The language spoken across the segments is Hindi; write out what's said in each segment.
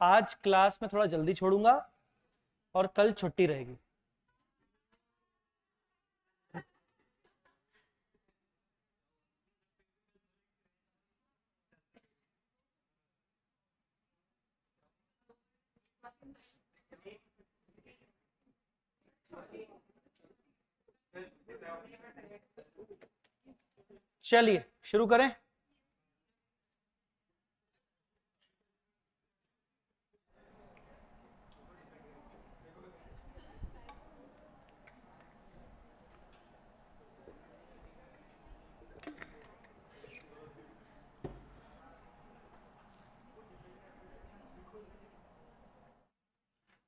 आज क्लास में थोड़ा जल्दी छोड़ूंगा और कल छुट्टी रहेगी। चलिए शुरू करें।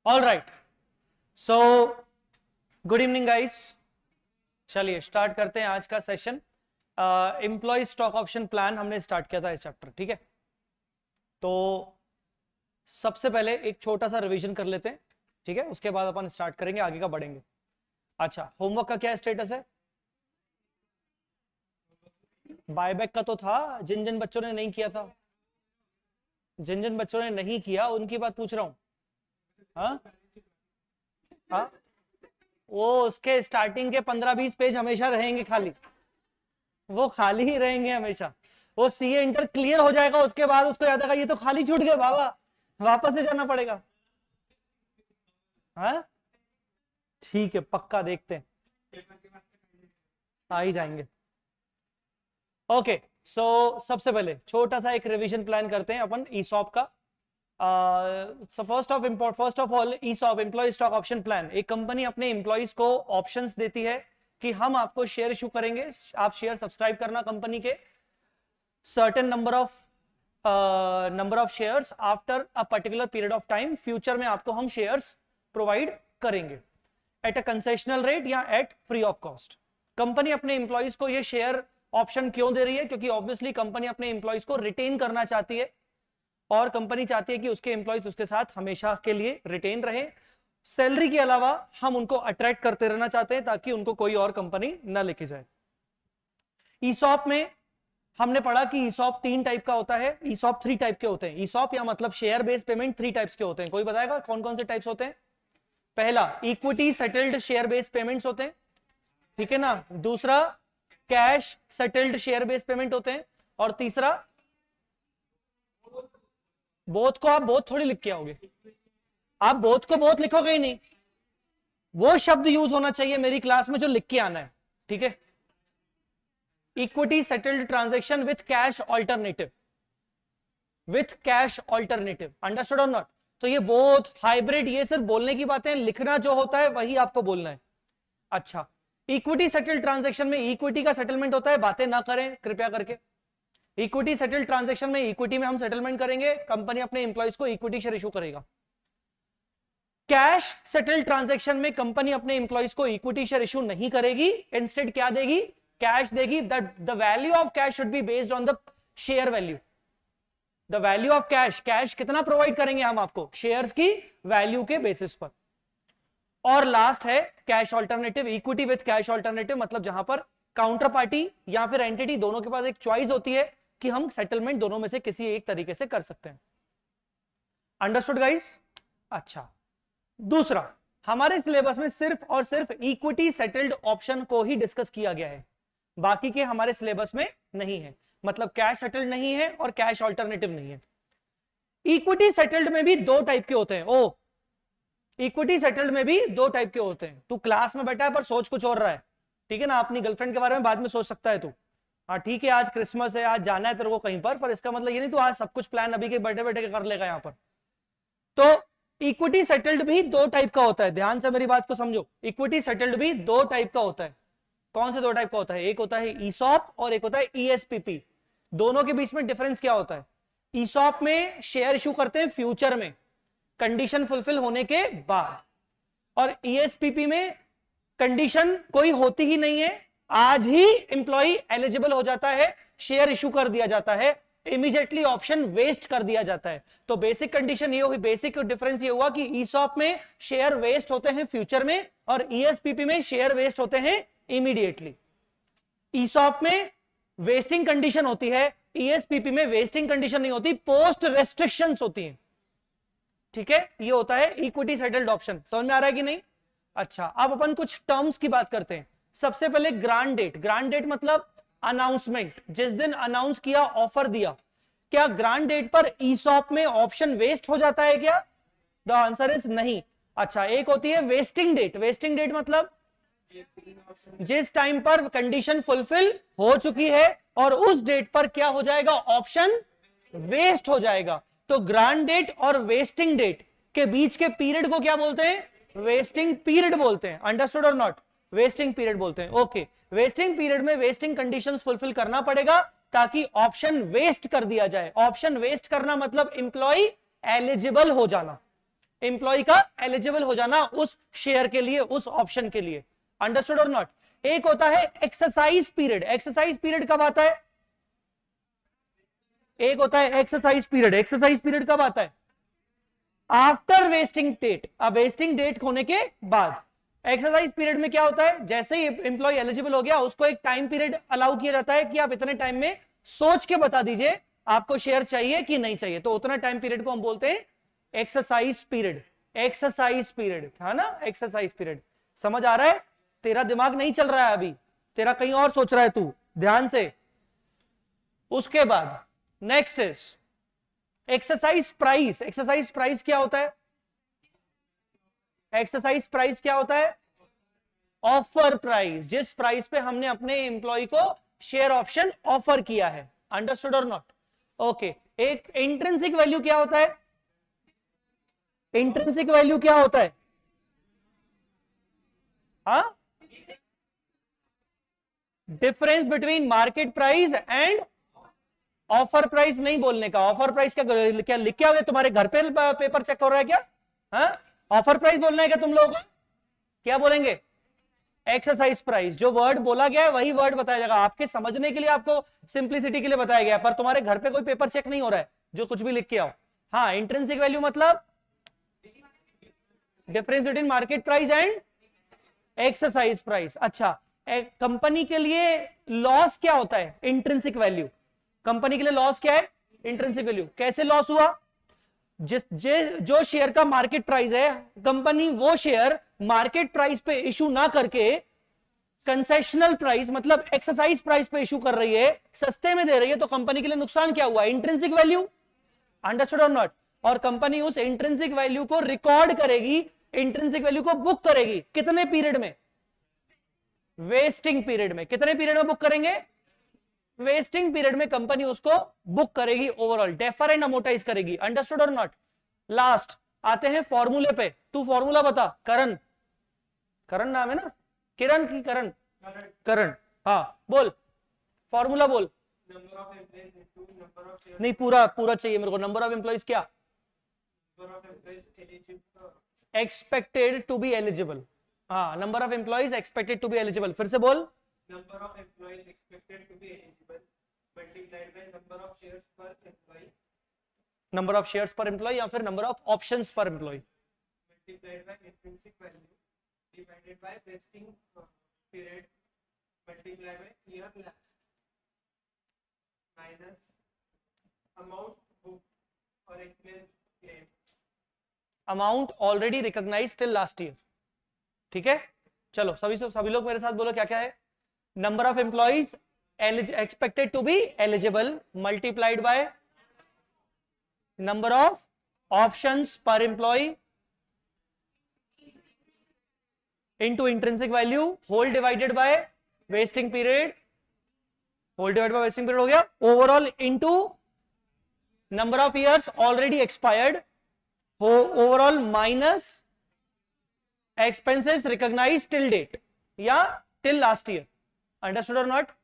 All right, so good evening guys. चलिए स्टार्ट करते हैं आज का session. Employee stock option plan हमने स्टार्ट किया था इस चैप्टर, ठीक है। तो सबसे पहले एक छोटा सा रिवीजन कर लेते हैं, ठीक है, उसके बाद अपन स्टार्ट करेंगे, आगे का बढ़ेंगे। अच्छा, होमवर्क का क्या स्टेटस है? बायबैक का तो था, जिन जिन बच्चों ने नहीं किया था, जिन जिन बच्चों ने नहीं किया उनकी बात पूछ रहा हूं। हाँ हाँ, वो उसके स्टार्टिंग के 15-20 पेज हमेशा रहेंगे खाली, वो खाली ही रहेंगे हमेशा। वो सीए इंटर क्लियर हो जाएगा, उसके बाद उसको याद आएगा ये तो खाली छूट गए बाबा, वापस से जाना पड़ेगा। हाँ ठीक है, पक्का देखते हैं, आ ही जाएंगे। ओके, सो सबसे पहले छोटा सा एक रिवीजन प्लान करते हैं अपन ईसॉप का। First of all ESOP, employee stock option plan, एक कंपनी अपने एम्प्लॉइज को ऑप्शंस देती है कि हम आपको शेयर इशू करेंगे, आप शेयर सब्सक्राइब करना कंपनी के, certain number of shares after a particular period of time, future में आपको हम शेयर्स प्रोवाइड करेंगे एट अ कंसेशनल रेट या at free of cost. Company अपने एम्प्लॉइज को ये शेयर ऑप्शन क्यों दे रही है? क्योंकि ऑब्वियसली कंपनी अपने एम्प्लॉइज को रिटेन करना चाहती है और कंपनी चाहती है कि उसके एम्प्लॉइज उसके साथ हमेशा के लिए रिटेन रहे। सैलरी के अलावा हम उनको अट्रैक्ट करते रहना चाहते हैं ताकि उनको कोई और कंपनी ना लेके जाए। ईसॉप में हमने पढ़ा कि ईसॉप 3 टाइप का होता है, ईसॉप 3 टाइप के होते हैं। ईसॉप या मतलब शेयर बेस्ड पेमेंट 3 टाइप्स के होते हैं। कोई बताएगा कौन कौन से टाइप्स होते हैं? पहला equity settled share based payments होते हैं, ठीक है ना। दूसरा cash settled share based payment होते हैं, और तीसरा बोथ को आप बोथ थोड़ी लिख के आओगे, आप बोथ को बोथ लिखोगे ही नहीं, वो शब्द यूज होना चाहिए मेरी क्लास में जो लिख के आना है, ठीक है। Equity settled transaction with cash alternative, with cash alternative, understood और नॉट? तो ये बोथ, हाइब्रिड, ये सिर्फ बोलने की बातें, लिखना जो होता है वही आपको बोलना है। अच्छा, इक्विटी सेटल्ड ट्रांजैक्शन में इक्विटी का सेटलमेंट होता है, बातें ना करें कृपया करके। इक्विटी सेटल्ड ट्रांजैक्शन में इक्विटी में हम सेटलमेंट करेंगे, कंपनी अपने एम्प्लॉइज को इक्विटी शेयर इशू करेगा। कैश सेटल्ड ट्रांजैक्शन में कंपनी अपने एम्प्लॉइज को इक्विटी शेयर इशू नहीं करेगी, इंस्टेड क्या देगी? कैश देगी। The value of cash should be based on the share value. The value of cash, cash कितना प्रोवाइड करेंगे हम आपको? शेयर्स की वैल्यू के बेसिस पर। और लास्ट है cash alternative, equity with cash alternative, मतलब जहां पर काउंटर पार्टी या फिर एंटिटी दोनों के पास एक चॉइस होती है कि हम सेटलमेंट दोनों में से किसी एक तरीके से कर सकते हैं। Understood guys? अच्छा, दूसरा, हमारे सिलेबस में सिर्फ और सिर्फ इक्विटी सेटल्ड ऑप्शन को ही डिस्कस किया गया है, बाकी के हमारे सिलेबस में नहीं है, मतलब कैश सेटल्ड नहीं है और कैश ऑल्टरनेटिव नहीं है। इक्विटी सेटल्ड में भी 2 टाइप के होते हैं। ओ, इक्विटी सेटल्ड में भी 2 टाइप के होते हैं। तू क्लास में बैठा है पर सोच कुछ और रहा है, ठीक है ना। अपनी गर्लफ्रेंड के बारे में बाद में सोच सकता है तू, हाँ ठीक है, आज क्रिसमस है, आज जाना है तेरे को कहीं पर इसका मतलब ये नहीं तू आज सब कुछ प्लान अभी के बैठे बैठे कर लेगा यहाँ पर। तो इक्विटी सेटल्ड भी 2 टाइप का होता है, ध्यान से मेरी बात को समझो। इक्विटी सेटल्ड भी 2 टाइप का होता है। कौन से 2 टाइप का होता है? एक होता है ईसॉप और एक होता है ईएसपीपी। दोनों के बीच में डिफरेंस क्या होता है? ईसॉप में शेयर इशू करते हैं फ्यूचर में, कंडीशन फुलफिल होने के बाद, और ईएसपीपी में कंडीशन कोई होती ही नहीं है, आज ही एम्प्लॉय एलिजिबल हो जाता है, शेयर इशू कर दिया जाता है, इमीडिएटली ऑप्शन वेस्ट कर दिया जाता है। तो बेसिक कंडीशन ये हुई, बेसिक डिफरेंस ये हुआ कि ईसॉप में शेयर वेस्ट होते हैं फ्यूचर में और ईएसपीपी में शेयर वेस्ट होते हैं इमीडिएटली। ईसॉप में वेस्टिंग कंडीशन होती है, ईएसपीपी में वेस्टिंग कंडीशन नहीं होती, पोस्ट रेस्ट्रिक्शंस होती हैं। ठीक है, ये होता है इक्विटी सेटल्ड ऑप्शन। समझ में आ रहा है कि नहीं? अच्छा, अब अपन कुछ टर्म्स की बात करते हैं। सबसे पहले ग्रांट डेट। ग्रांट डेट मतलब अनाउंसमेंट, जिस दिन अनाउंस किया, ऑफर दिया। क्या ग्रांट डेट पर ईसॉप में ऑप्शन वेस्ट हो जाता है क्या? द आंसर इज नहीं। अच्छा, एक होती है वेस्टिंग डेट। वेस्टिंग डेट मतलब जिस टाइम पर कंडीशन फुलफिल हो चुकी है और उस डेट पर क्या हो जाएगा, ऑप्शन वेस्ट हो जाएगा। तो ग्रांट डेट और वेस्टिंग डेट के बीच के पीरियड को क्या बोलते हैं? वेस्टिंग पीरियड बोलते हैं। अंडरस्टूड और नॉट? वेस्टिंग पीरियड बोलते हैं। ओके, वेस्टिंग पीरियड में वेस्टिंग कंडीशंस फुलफिल करना पड़ेगा ताकि ऑप्शन वेस्ट कर दिया जाए। ऑप्शन वेस्ट करना मतलब एम्प्लॉय एलिजिबल हो जाना, एम्प्लॉय का एलिजिबल हो जाना उस शेयर के लिए, उस ऑप्शन के लिए। अंडरस्टूड और नॉट? एक होता है एक्सरसाइज पीरियड। एक्सरसाइज पीरियड कब आता है? एक होता है एक्सरसाइज पीरियड। एक्सरसाइज पीरियड कब आता है? After vesting date. अब वेस्टिंग डेट होने के बाद। एक्सरसाइज पीरियड में क्या होता है, जैसे ही एम्प्लॉय एलिजिबल हो गया उसको एक टाइम पीरियड अलाउ किया जाता है कि आप इतने टाइम में सोच के बता दीजिए आपको शेयर चाहिए कि नहीं चाहिए। तो उतना टाइम पीरियड को हम बोलते हैं एक्सरसाइज पीरियड। एक्सरसाइज पीरियड था ना, एक्सरसाइज पीरियड। समझ आ रहा है? तेरा दिमाग नहीं चल रहा है अभी, तेरा कहीं और सोच रहा है तू, ध्यान से। उसके बाद next is exercise price. Exercise price क्या होता है? एक्सरसाइज प्राइस क्या होता है? ऑफर प्राइस, जिस प्राइस पे हमने अपने एम्प्लॉय को शेयर ऑप्शन ऑफर किया है। अंडरस्टूड और नॉट? ओके, एक इंट्रिंसिक वैल्यू क्या होता है? इंट्रिंसिक वैल्यू क्या होता है? हाँ, difference between market price and offer price नहीं बोलने का। ऑफर प्राइस क्या लिख के आओगे? तुम्हारे घर पे पेपर चेक हो रहा है क्या? हाँ, ऑफर प्राइस बोलना है क्या तुम लोग? क्या बोलेंगे? Exercise price. जो वर्ड बोला गया है वही वर्ड बताया जाएगा, आपके समझने के लिए, आपको सिंप्लिसिटी के लिए बताया गया है, पर तुम्हारे घर पे कोई पेपर चेक नहीं हो रहा है जो कुछ भी लिख के आओ। हाँ, इंट्रिंसिक वैल्यू मतलब difference between market price and exercise price. अच्छा, कंपनी के लिए लॉस क्या होता है? Intrinsic value. कंपनी के लिए लॉस क्या है? Intrinsic value. कैसे लॉस हुआ? जो शेयर का मार्केट प्राइस है, कंपनी वो शेयर मार्केट प्राइस पे इशू ना करके कंसेशनल प्राइस मतलब एक्सरसाइज प्राइस पे इशू कर रही है, सस्ते में दे रही है, तो कंपनी के लिए नुकसान क्या हुआ? Intrinsic value. अंडरस्टूड और नॉट? और कंपनी उस इंट्रिंसिक वैल्यू को रिकॉर्ड करेगी, इंट्रिंसिक वैल्यू को बुक करेगी। कितने पीरियड में? वेस्टिंग पीरियड में। कितने पीरियड में बुक करेंगे? वेस्टिंग पीरियड में कंपनी उसको बुक करेगी, ओवरऑल डेफर एंड अमोर्टाइज करेगी। अंडरस्टूड और नॉट? लास्ट आते हैं फॉर्मूले पे। तू फॉर्मूला बता। करण, करण नाम है ना? किरण की करण? करण। हाँ बोल, फॉर्मूला बोल। Number of employees into number of share. नहीं, पूरा पूरा चाहिए मेरे को। नंबर ऑफ एम्प्लॉइज क्या? Number of employees eligible, expected to be eligible. हाँ, number of employees expected to be eligible. फिर से बोल। Number of employees expected to be eligible multiplied by number of shares per employee. Number of shares per employee या फिर number of options per employee multiplied by intrinsic value divided by vesting period multiplied by year lapse minus amount book और expense claim. Amount already recognised till last year. ठीक है, चलो सभी लोग मेरे साथ बोलो क्या क्या है। Number of employees expected to be eligible multiplied by number of options per employee into intrinsic value whole divided by wasting period, whole divided by wasting period हो गया, overall into number of years already expired, overall minus expenses recognized till date या till last year. Understood or not?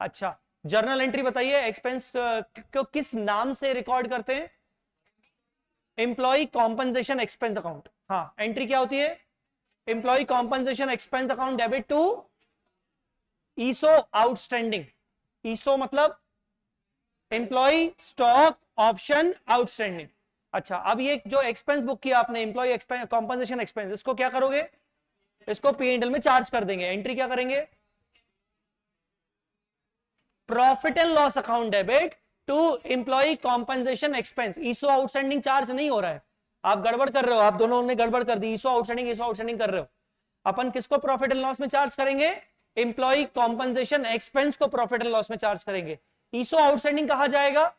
अच्छा, जर्नल एंट्री बताइए। एक्सपेंस को किस नाम से रिकॉर्ड करते हैं? Employee compensation expense account. हाँ, एंट्री क्या होती है? Employee compensation expense account debit to ESO outstanding. ESO मतलब एम्प्लॉय स्टॉक ऑप्शन आउटस्टैंडिंग। अच्छा, अब ये जो एक्सपेंस बुक किया आपने, एम्प्लॉय कॉम्पनसेशन एक्सपेंस, इसको क्या करोगे? इसको P&L में चार्ज कर देंगे। एंट्री क्या करेंगे? Profit and loss account debit to employee compensation expense. ESO outstanding charge नहीं हो रहा है, आप गड़बड़ कर रहे हो, आप दोनों ने गड़बड़ कर दी, ईसो आउटस्टैंडिंग कर रहे हो। अपन किसको प्रॉफिट एंड लॉस में चार्ज करेंगे? एम्प्लॉय कॉम्पनसेशन एक्सपेंस को प्रॉफिट एंड लॉस में चार्ज करेंगे। ईसो आउटस्टैंडिंग कहा जाएगा?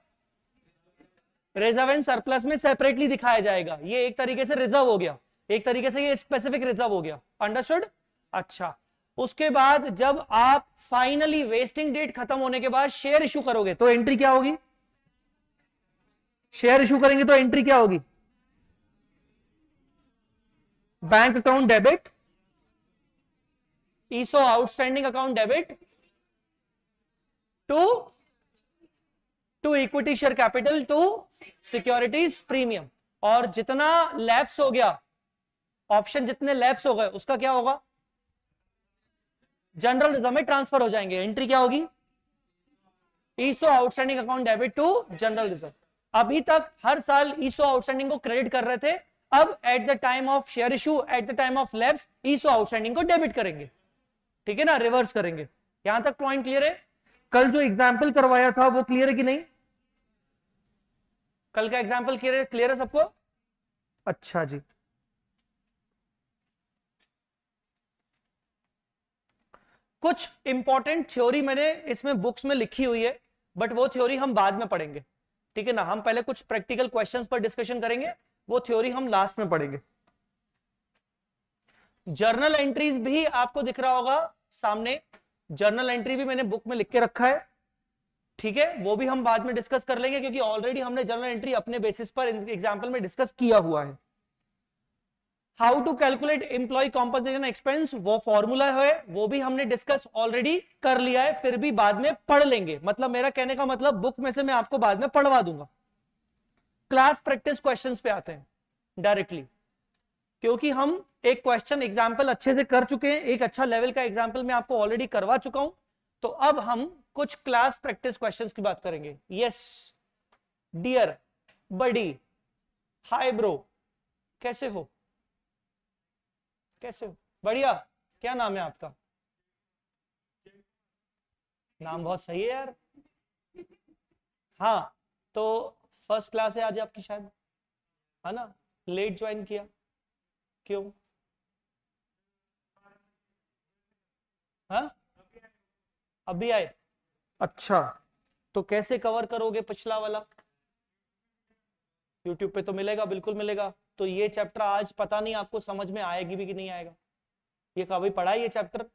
रिजर्व एंड सरप्लस में सेपरेटली दिखाया जाएगा। ये एक तरीके से रिजर्व हो गया, एक तरीके से ये स्पेसिफिक रिजर्व हो गया। अंडरस्टूड? अच्छा, उसके बाद जब आप फाइनली वेस्टिंग डेट खत्म होने के बाद शेयर इशू करोगे तो एंट्री क्या होगी? शेयर इशू करेंगे तो एंट्री क्या होगी? Bank account debit, ESO outstanding account debit to equity share capital to securities premium. और जितना लैप्स हो गया, ऑप्शन जितने लैप्स हो गए, उसका क्या होगा? जनरल रिजर्व में ट्रांसफर हो जाएंगे। एंट्री क्या होगी? ESO outstanding account debit to general reserve. अभी तक हर साल ईसो आउटस्टैंडिंग को क्रेडिट कर रहे थे, अब at the time of share issue, at the time of lapse, ESO outstanding को डेबिट करेंगे। ठीक है ना, रिवर्स करेंगे। यहां तक पॉइंट क्लियर है? कल जो एग्जाम्पल करवाया था वो क्लियर है कि नहीं? कल का एग्जाम्पल क्लियर है सबको? अच्छा जी। कुछ इंपॉर्टेंट थ्योरी मैंने इसमें बुक्स में लिखी हुई है, बट वो थ्योरी हम बाद में पढ़ेंगे। ठीक है ना, हम पहले कुछ प्रैक्टिकल क्वेश्चंस पर डिस्कशन करेंगे, वो थ्योरी हम लास्ट में पढ़ेंगे। जर्नल एंट्रीज भी आपको दिख रहा होगा सामने, जर्नल एंट्री भी मैंने बुक में लिख के रखा है। ठीक है, वो भी हम बाद में डिस्कस कर लेंगे, क्योंकि ऑलरेडी हमने जर्नल एंट्री अपने बेसिस पर एग्जाम्पल में डिस्कस किया हुआ है। How to calculate employee compensation expense, वो फॉर्मूला है, वो भी हमने डिस्कस ऑलरेडी कर लिया है, फिर भी बाद में पढ़ लेंगे। मतलब मेरा कहने का मतलब बुक में से मैं आपको बाद में पढ़वा दूंगा। क्लास प्रैक्टिस क्वेश्चंस पे आते हैं डायरेक्टली, क्योंकि हम एक क्वेश्चन एग्जाम्पल अच्छे से कर चुके हैं, एक अच्छा लेवल का एग्जाम्पल मैं आपको ऑलरेडी करवा चुका हूं, तो अब हम कुछ क्लास प्रैक्टिस क्वेश्चंस की बात करेंगे। यस डियर बडी, हाय ब्रो, कैसे हो? कैसे हो? बढ़िया। क्या नाम है आपका? नाम बहुत सही है यार। हाँ, तो फर्स्ट क्लास है आज आपकी शायद, है ना? लेट ज्वाइन किया, क्यों? हाँ, अभी आए? अच्छा, तो कैसे कवर करोगे पिछला वाला? यूट्यूब पे तो मिलेगा, बिल्कुल मिलेगा। तो ये चैप्टर आज पता नहीं आपको समझ में आएगी भी कि नहीं आएगा। ये कभी पढ़ा है ये चैप्टर?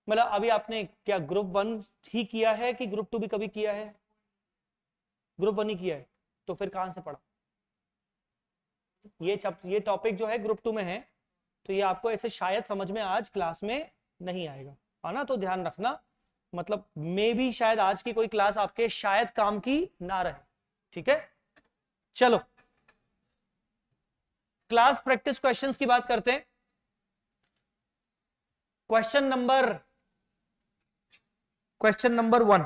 मतलब अभी आपने क्या ग्रुप 1 ही किया है कि ग्रुप 2 भी कभी किया है? ग्रुप 1 ही किया है, तो फिर कहां से पढ़ा? ये टॉपिक जो है ग्रुप 2 में है, तो ये आपको ऐसे शायद समझ में आज क्लास में नहीं आएगा, है ना? तो ध्यान रखना, मतलब मे भी शायद आज की कोई क्लास आपके शायद काम की ना रहे। ठीक है, चलो क्लास प्रैक्टिस क्वेश्चंस की बात करते हैं। क्वेश्चन नंबर 1,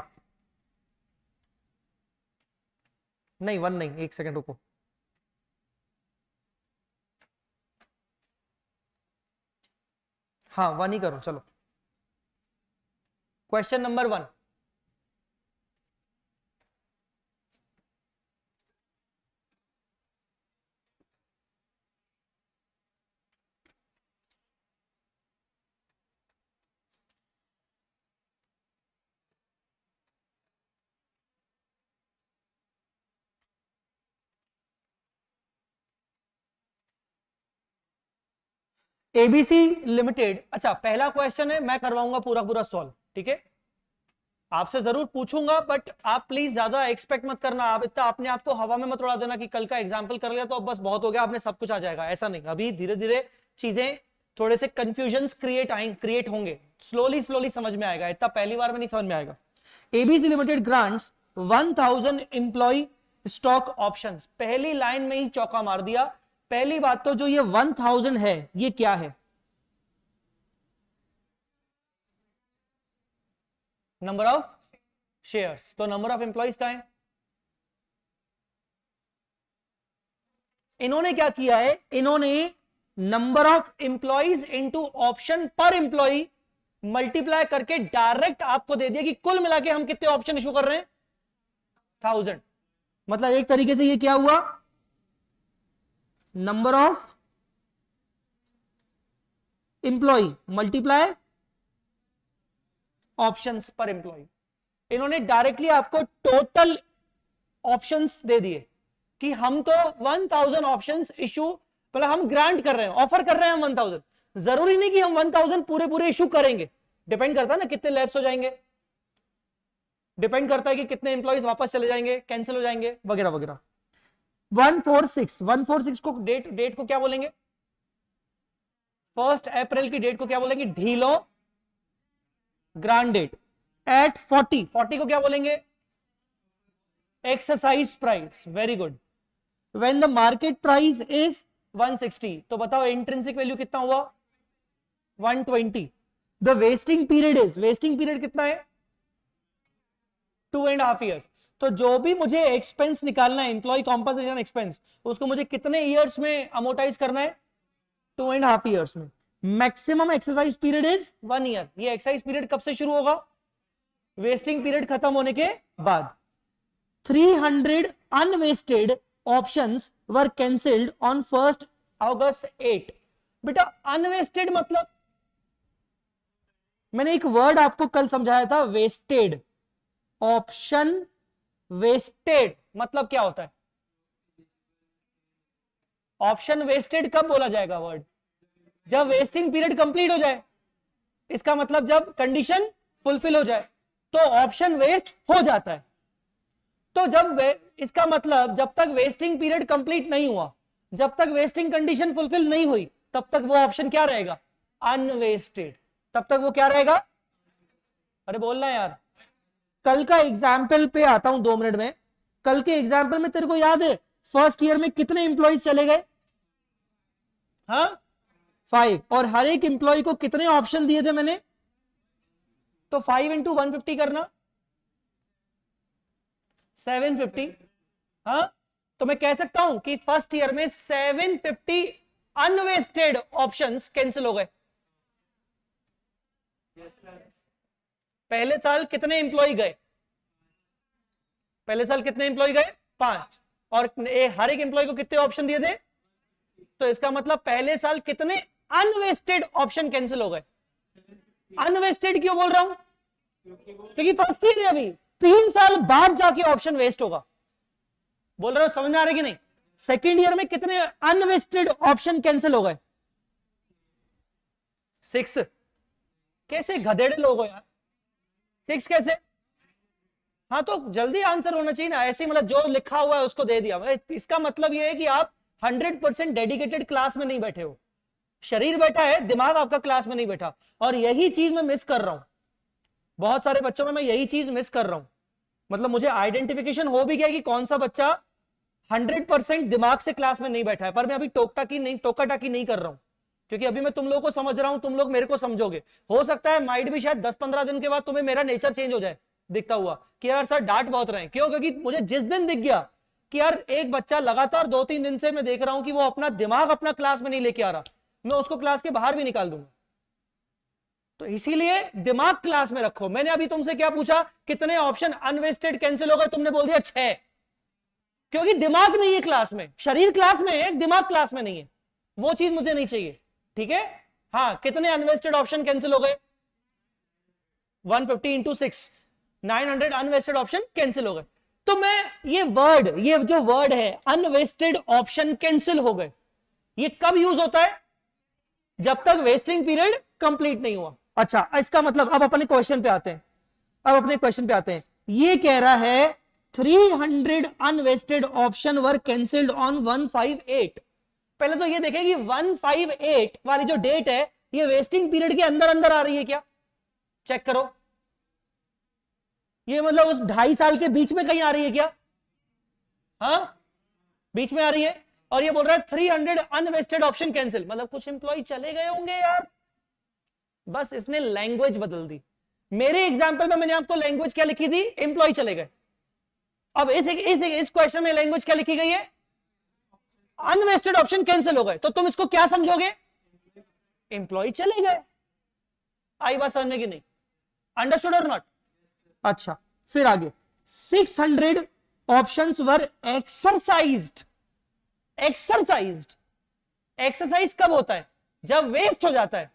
नहीं 1 नहीं, एक सेकंड रुको। हाँ 1 ही करो, चलो। Question number 1, ABC limited. अच्छा, पहला क्वेश्चन है, मैं करवाऊंगा पूरा सॉल्व। ठीक है, आपसे जरूर पूछूंगा, बट आप प्लीज ज्यादा एक्सपेक्ट मत करना। आप इतना अपने आप को हवा में मत उड़ा देना कि कल का एग्जाम्पल कर लिया तो अब बस बहुत हो गया, आपने सब कुछ आ जाएगा। ऐसा नहीं, अभी धीरे धीरे चीजें, थोड़े से कंफ्यूजन क्रिएट होंगे, स्लोली समझ में आएगा, इतना पहली बार में नहीं समझ में आएगा। ABC limited grants 1000 employee stock options. पहली लाइन में ही चौका मार दिया। पहली बात तो जो ये 1000 है, ये क्या है? Number of shares. तो नंबर ऑफ एम्प्लॉइज का है? इन्होंने क्या किया है, इन्होंने number of employees into option पर एम्प्लॉय मल्टीप्लाई करके डायरेक्ट आपको दे दिया कि कुल मिला के हम कितने ऑप्शन इशू कर रहे हैं, 1000। मतलब एक तरीके से ये क्या हुआ, number of employee multiply options per employee. इन्होंने डायरेक्टली आपको टोटल ऑप्शंस दे दिए कि हम तो 1000 ऑप्शंस इशू, मतलब हम ग्रांट कर रहे हैं, ऑफर कर रहे हैं हम 1000। जरूरी नहीं कि हम 1000 पूरे पूरे इशू करेंगे, डिपेंड करता है ना कितने लैप्स हो जाएंगे, डिपेंड करता है कि कितने एम्प्लॉइज वापस चले जाएंगे, कैंसिल हो जाएंगे, वगैरह वगैरह। 146 को डेट को क्या बोलेंगे, 1 अप्रैल की डेट को क्या बोलेंगे, ढीलो ग्रांड डेट। एट 40 को क्या बोलेंगे, exercise price. Very good. When the market price is 160, तो बताओ इंट्रिंसिक वैल्यू कितना हुआ, 120। द वेस्टिंग पीरियड कितना है, 2.5 ईयर्स। तो जो भी मुझे एक्सपेंस निकालना है, एम्प्लॉय कॉम्पनसेशन एक्सपेंस, उसको मुझे कितने ईयर्स में अमोर्टाइज करना है, 2.5 ईयर्स में। Maximum exercise period is 1 year. ये एक्सरसाइज पीरियड कब से शुरू होगा, वेस्टिंग पीरियड खत्म होने के बाद। 300 unvested options were cancelled on 1 अगस्त 8। बेटा अनवेस्टेड मतलब, मैंने एक वर्ड आपको कल समझाया था, वेस्टेड। ऑप्शन वेस्टेड मतलब क्या होता है, ऑप्शन वेस्टेड कब बोला जाएगा वर्ड, जब वेस्टिंग पीरियड कंप्लीट हो जाए। इसका मतलब जब कंडीशन फुलफिल हो जाए तो ऑप्शन वेस्ट हो जाता है। तो जब इसका मतलब जब तक वेस्टिंग पीरियड कंप्लीट नहीं हुआ, जब तक वेस्टिंग कंडीशन फुलफिल नहीं हुई, तब तक वो ऑप्शन क्या रहेगा, अनवेस्टेड। तब तक वो क्या रहेगा, अरे बोलना यार। कल का एग्जाम्पल पे आता हूं 2 मिनट में। कल के एग्जाम्पल में तेरे को याद है फर्स्ट ईयर में कितने एम्प्लॉइज चले गए, हाँ 5, और हर एक एम्प्लॉय को कितने ऑप्शन दिए थे मैंने, तो 5 इंटू 150 करना, 750। हाँ तो मैं कह सकता हूं कि फर्स्ट ईयर में 750 अनवेस्टेड ऑप्शंस कैंसिल हो गए। पहले साल कितने एम्प्लॉय गए, पहले साल कितने एम्प्लॉय गए, 5, और हर एक एम्प्लॉय को कितने ऑप्शन दिए थे, तो इसका मतलब पहले साल कितने अनवेस्टेड ऑप्शन कैंसिल हो गए। अनवेस्टेड क्यों बोल रहा हूं, क्योंकि फर्स्ट ईयर है अभी, 3 साल बाद जाके ऑप्शन वेस्ट होगा। बोल रहा हूं, समझ में आ रहा है कि नहीं। सेकेंड ईयर में कितने अनवेस्टेड ऑप्शन कैंसिल हो गए, 6। कैसे गधेड़े लोग हो यार, 6 कैसे, हाँ तो जल्दी आंसर होना चाहिए ना, ऐसे मतलब जो लिखा हुआ है उसको दे दिया। इसका मतलब यह है कि आप 100% डेडिकेटेड क्लास में नहीं बैठे हो, शरीर बैठा है, दिमाग आपका क्लास में नहीं बैठा। और यही चीज मैं मिस कर रहा हूं, बहुत सारे बच्चों में मैं यही चीज मिस कर रहा हूं। मतलब मुझे आइडेंटिफिकेशन हो भी गया कि कौन सा बच्चा 100% दिमाग से क्लास में नहीं बैठा है, पर मैं अभी टोका टाकी नहीं कर रहा हूं, क्योंकि अभी मैं तुम लोगों को समझ रहा हूं, तुम लोग मेरे को समझोगे। हो सकता है माइट भी शायद 10-15 दिन के बाद तुम्हें मेरा नेचर चेंज हो जाए, दिखता हुआ कि यार सर डांट बहुत रहे हैं। क्यों, क्योंकि मुझे जिस दिन दिख गया कि यार एक बच्चा लगातार 2-3 दिन से मैं देख रहा हूं कि वो अपना दिमाग अपना क्लास में नहीं लेके आ रहा, मैं उसको क्लास के बाहर भी निकाल दूंगा। तो इसीलिए दिमाग क्लास में रखो। मैंने अभी तुमसे क्या पूछा, कितने ऑप्शन अनवेस्टेड कैंसिल हो गए, तुमने बोल दिया 6, क्योंकि दिमाग नहीं है क्लास में, शरीर क्लास में है, दिमाग क्लास में नहीं है। वो चीज मुझे नहीं चाहिए, ठीक है। हाँ कितने अनवेस्टेड ऑप्शन कैंसिल हो गए, 150 इंटू 6, 900 अनवेस्टेड ऑप्शन कैंसिल हो गए। तो मैं ये जो वर्ड है अनवेस्टेड ऑप्शन कैंसिल हो गए, ये कब यूज होता है, जब तक वेस्टिंग पीरियड कंप्लीट नहीं हुआ। अच्छा इसका मतलब अब अपने क्वेश्चन पे आते हैं। ये कह रहा है 300 unvested option were cancelled on 158। पहले तो ये देखें कि 158 वाली जो डेट है ये वेस्टिंग पीरियड के अंदर अंदर आ रही है क्या, चेक करो। ये मतलब उस 2.5 साल के बीच में कहीं आ रही है क्या, हाँ बीच में आ रही है। और ये बोल रहा है 300 अनवेस्टेड ऑप्शन कैंसिल, मतलब कुछ एम्प्लॉय चले गए होंगे यार, बस इसने लैंग्वेज बदल दी। मेरे एग्जांपल में मैंने आपको लैंग्वेज क्या लिखी थी, एम्प्लॉय चले गए। अब इस क्वेश्चन में लैंग्वेज क्या लिखी गई है, अनवेस्टेड ऑप्शन कैंसिल हो गए। तो तुम इसको क्या समझोगे, एम्प्लॉय चले गए। आई बात समझ में कि नहीं? अंडरस्टूड और नॉट? अच्छा, फिर आगे 600 ऑप्शंस वर एक्सरसाइज्ड। एक्सरसाइज कब होता है? जब वेस्ट हो जाता है।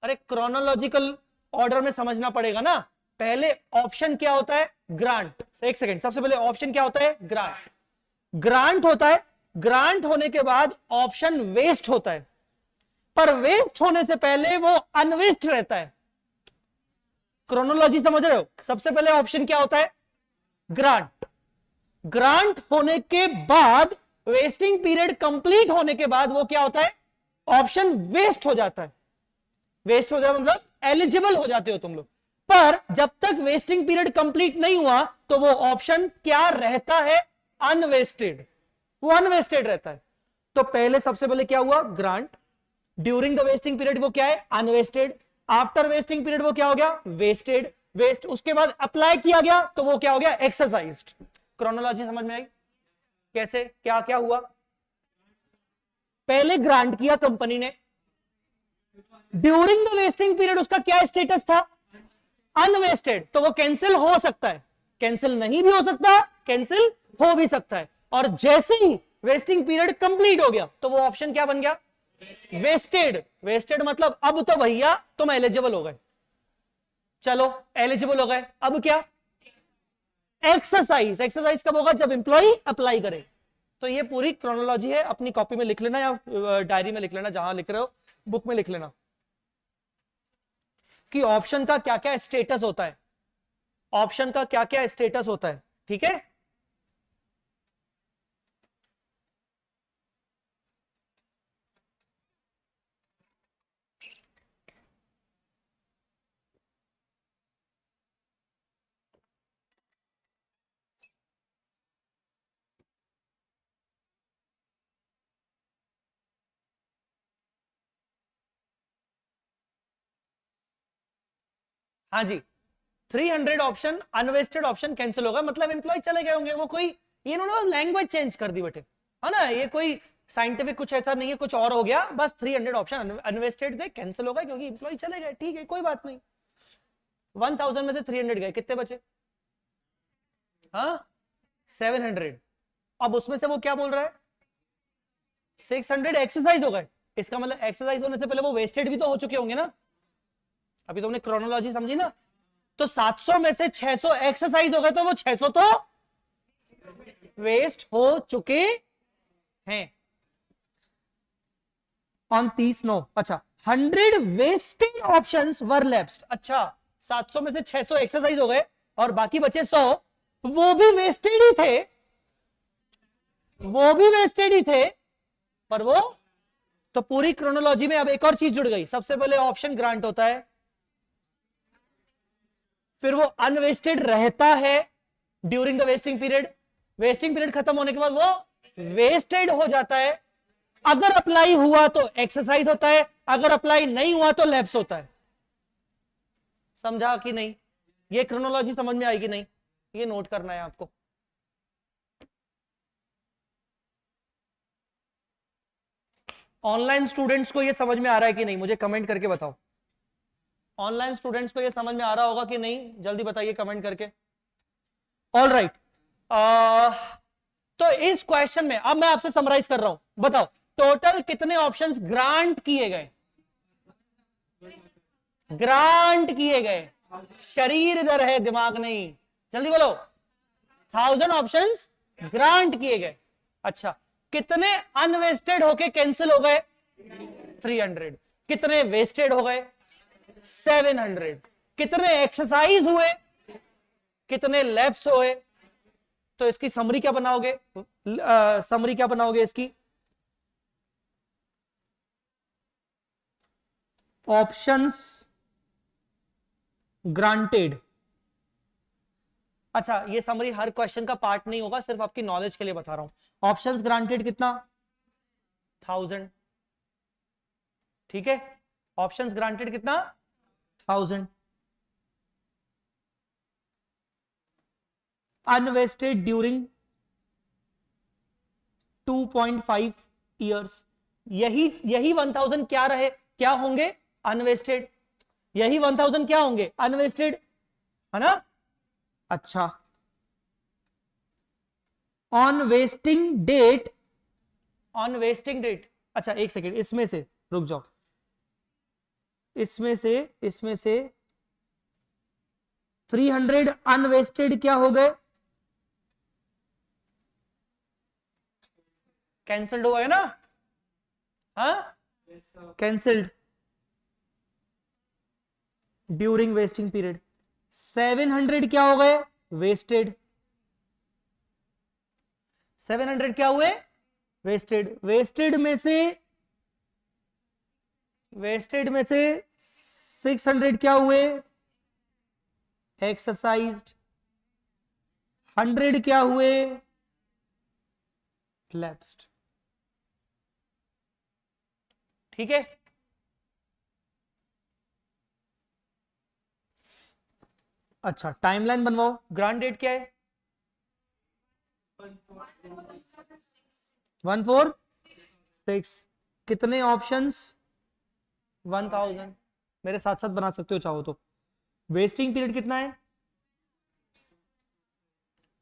अरे क्रोनोलॉजिकल ऑर्डर में समझना पड़ेगा ना। पहले ऑप्शन क्या होता है? ग्रांट। एक सेकेंड, सबसे पहले ऑप्शन क्या होता है? ग्रांट। ग्रांट होता है, ग्रांट होने के बाद ऑप्शन वेस्ट होता है, पर वेस्ट होने से पहले वो अनवेस्ट रहता है। क्रोनोलॉजी समझ रहे हो? सबसे पहले ऑप्शन क्या होता है? ग्रांट। ग्रांट होने के बाद वेस्टिंग पीरियड कंप्लीट होने के बाद वो क्या होता है? ऑप्शन वेस्ट हो जाता है। वेस्ट हो जाए मतलब एलिजिबल हो जाते हो तुम लोग। पर जब तक वेस्टिंग पीरियड कंप्लीट नहीं हुआ तो वो ऑप्शन क्या रहता है? अनवेस्टेड। वो अनवेस्टेड रहता है। तो पहले सबसे पहले क्या हुआ? Grant. During the vesting period वो क्या है? अनवेस्टेड। आफ्टर वेस्टिंग पीरियड वो क्या हो गया? वेस्टेड। वेस्ट। उसके बाद अप्लाई किया गया तो वो क्या हो गया? एक्सरसाइज्ड। क्रोनोलॉजी समझ में आई? कैसे, क्या क्या हुआ? पहले ग्रांट किया कंपनी ने, ड्यूरिंग द वेस्टिंग पीरियड उसका क्या स्टेटस था? अनवेस्टेड। तो वो कैंसिल हो सकता है, कैंसिल नहीं भी हो सकता, कैंसिल हो भी सकता है। और जैसे ही वेस्टिंग पीरियड कंप्लीट हो गया तो वो ऑप्शन क्या बन गया? वेस्टेड। वेस्टेड मतलब अब तो भैया तुम एलिजिबल हो गए, चलो एलिजिबल हो गए, अब क्या? एक्सरसाइज। एक्सरसाइज कब होगा? जब एम्प्लॉय अप्लाई करे। तो ये पूरी क्रोनोलॉजी है, अपनी कॉपी में लिख लेना या डायरी में लिख लेना, जहां लिख रहे हो बुक में लिख लेना कि ऑप्शन का क्या क्या स्टेटस होता है। ऑप्शन का क्या क्या स्टेटस होता है, ठीक है? हाँ जी, 300 ऑप्शन अनवेस्टेड ऑप्शन कैंसिल होगा, मतलब एम्प्लॉय चले गए होंगे। वो कोई इन्होंने लैंग्वेज चेंज कर दी बेटे, है ना? ये कोई साइंटिफिक कुछ ऐसा नहीं है, कुछ और हो गया बस। 300 ऑप्शन अनवेस्टेड थे, कैंसिल हो गए क्योंकि एम्प्लॉय चले गए, ठीक है, कोई बात नहीं। 1000 में से 300 गए, कितने बचे? हाँ, 700। अब उसमें से वो क्या बोल रहा है? 600 एक्सरसाइज हो गए। इसका मतलब एक्सरसाइज होने से पहले वो वेस्टेड भी तो हो चुके होंगे ना। अभी तुमने क्रोनोलॉजी समझी ना? तो 700 में से 600 एक्सरसाइज हो गए, तो वो 600 तो वेस्ट हो चुके हैं। ऑन 30 नो, अच्छा 100 वेस्टेड ऑप्शंस वर लैप्स्ड। अच्छा, 700 में से 600 एक्सरसाइज हो गए और बाकी बचे 100, वो भी वेस्टेड ही थे, वो भी वेस्टेड ही थे, पर वो तो पूरी क्रोनोलॉजी में अब एक और चीज जुड़ गई। सबसे पहले ऑप्शन ग्रांट होता है, फिर वो अनवेस्टेड रहता है during the vesting period. Vesting period खत्म होने के बाद वो वेस्टेड हो जाता है। अगर अप्लाई हुआ तो एक्सरसाइज होता है, अगर अप्लाई नहीं हुआ तो लैप्स होता है। समझा कि नहीं? ये क्रोनोलॉजी समझ में आएगी नहीं? ये नोट करना है आपको। ऑनलाइन स्टूडेंट्स को ये समझ में आ रहा है कि नहीं? मुझे कमेंट करके बताओ। ऑनलाइन स्टूडेंट्स को ये समझ में आ रहा होगा कि नहीं? जल्दी बताइए कमेंट करके। ऑल राइट, तो इस क्वेश्चन में अब मैं आपसे समराइज कर रहा हूं, बताओ टोटल कितने ऑप्शंस ग्रांट किए गए? ग्रांट किए गए, शरीर इधर है, दिमाग नहीं। जल्दी बोलो। 1000 ऑप्शंस ग्रांट किए गए। अच्छा, कितने अनवेस्टेड होके कैंसिल हो गए? 300। कितने वेस्टेड हो गए? 700। कितने एक्सरसाइज हुए? कितने लैप्स हुए? तो इसकी समरी क्या बनाओगे? समरी क्या बनाओगे इसकी? Options granted. अच्छा, ये समरी हर क्वेश्चन का पार्ट नहीं होगा, सिर्फ आपकी नॉलेज के लिए बता रहा हूं। ऑप्शंस ग्रांटेड कितना? 1000, ठीक है? ऑप्शंस ग्रांटेड कितना? 1000। Unvested during 2.5 years. यही 1000 क्या रहे, क्या होंगे? अनवेस्टेड। यही 1000 क्या होंगे, अनवेस्टेड, है ना। अच्छा, on vesting date, on vesting date, अच्छा एक सेकेंड, इसमें से रुक जाओ, इसमें से 300 अनवेस्टेड क्या हो गए, कैंसल्ड हो गए ना, हाँ कैंसल्ड ड्यूरिंग वेस्टिंग पीरियड। 700 क्या हो गए, वेस्टेड, 700 क्या हुए, वेस्टेड। वेस्टेड में से 600 क्या हुए, एक्सरसाइज्ड, 100 क्या हुए, लैप्स्ड। ठीक है, अच्छा टाइमलाइन बनवाओ, ग्रांट डेट क्या है, 146, कितने ऑप्शंस, 1000, मेरे साथ साथ बना सकते हो चाहो तो। वेस्टिंग पीरियड कितना है,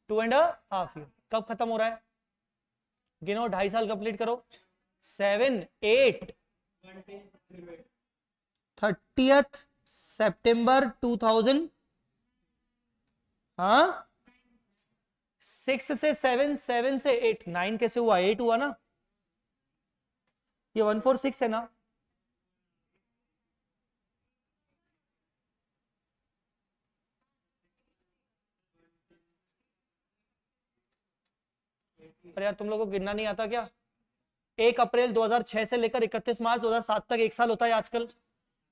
2.5 ईयर, कब खत्म हो रहा है, गिनो, 2.5 साल कंप्लीट करो, 7, 8, 30th सितंबर 2000, हाँ 6 से 7, 7 से 8, 9 कैसे हुआ, 8 हुआ ना, ये 146 है ना, अरे यार तुम लोगों को गिनना नहीं आता क्या, 1 अप्रैल 2006 से लेकर 31 मार्च 2007 तक 1 साल होता है आजकल,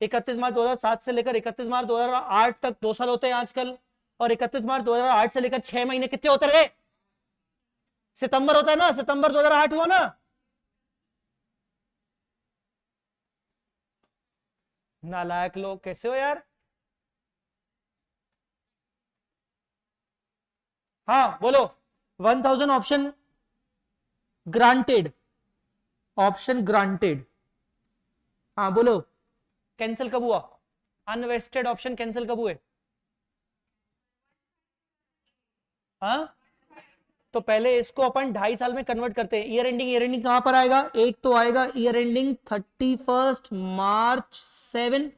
31 मार्च 2007 से लेकर 31 मार्च 2008 तक 2 साल होते हैं आजकल, और 31 मार्च 2008 से लेकर 6 महीने कितने होते रहे, सितंबर होता है ना, सितंबर 2008 हुआ ना, नालायक लोग कैसे हो यार। हाँ बोलो, 1000 ऑप्शन ग्रांटेड, ऑप्शन ग्रांटेड, हाँ बोलो, कैंसिल कब हुआ, अनवेस्टेड ऑप्शन कैंसिल कब हुए, हाँ तो पहले इसको अपन 2.5 साल में कन्वर्ट करते हैं, ईयर एंडिंग कहां पर आएगा, एक तो आएगा ईयर एंडिंग 31 मार्च 7,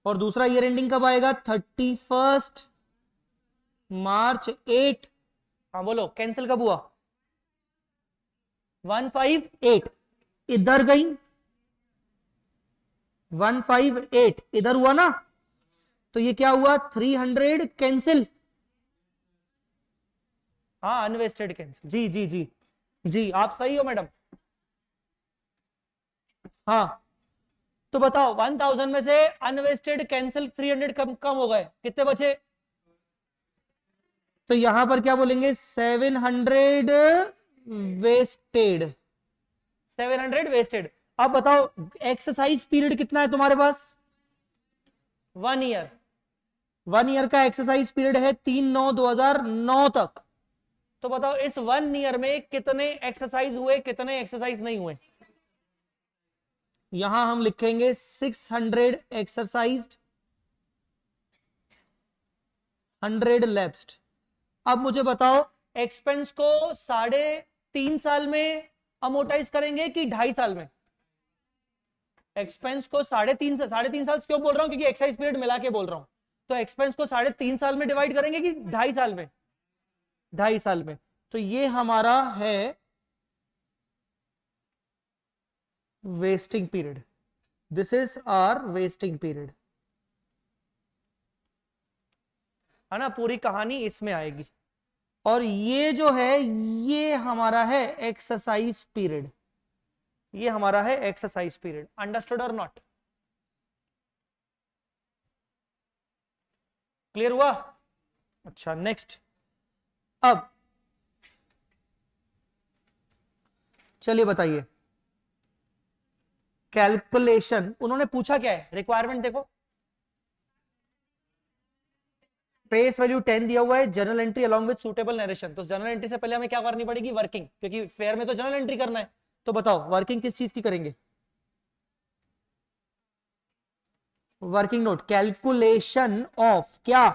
और दूसरा ईयर एंडिंग कब आएगा, 31 मार्च 8, हाँ बोलो कैंसिल कब हुआ, 158, इधर गई 158, इधर हुआ ना, तो ये क्या हुआ, 300 कैंसिल, हाँ अनवेस्टेड कैंसिल, जी जी जी जी आप सही हो मैडम। हाँ तो बताओ 1000 में से अनवेस्टेड कैंसिल 300 कम कम हो गए, कितने बचे, तो यहां पर क्या बोलेंगे, 700 वेस्टेड, 700 वेस्टेड। अब बताओ एक्सरसाइज पीरियड कितना है तुम्हारे पास, 1 ईयर, 1 ईयर का एक्सरसाइज पीरियड है 3/9/2009 तक, तो बताओ इस 1 ईयर में कितने एक्सरसाइज हुए, कितने एक्सरसाइज नहीं हुए, यहां हम लिखेंगे 600 एक्सरसाइज्ड, 100 लैप्स्ड। अब मुझे बताओ एक्सपेंस को 3.5 साल में अमोटाइज करेंगे कि 2.5 साल में, एक्सपेंस को 3.5 साल क्यों बोल रहा हूं, क्योंकि एक्सरसाइज पीरियड मिला के बोल रहा हूं, तो एक्सपेंस को 3.5 साल में डिवाइड करेंगे कि 2.5 साल में, 2.5 साल में, तो ये हमारा है vesting period, this is our vesting period, है ना, पूरी कहानी इसमें आएगी। और ये जो है ये हमारा है एक्सरसाइज पीरियड, ये हमारा है एक्सरसाइज पीरियड, अंडरस्टूड और नॉट, क्लियर हुआ। अच्छा नेक्स्ट, अब चलिए बताइए कैलकुलेशन, उन्होंने पूछा क्या है, रिक्वायरमेंट देखो, फेस वैल्यू 10 दिया हुआ है, journal entry along with suitable narration, तो जर्नल एंट्री से पहले हमें क्या करनी पड़ेगी, वर्किंग, क्योंकि फेयर में तो जर्नल एंट्री करना है, तो बताओ वर्किंग किस चीज की करेंगे, वर्किंग नोट, कैलकुलेशन ऑफ क्या,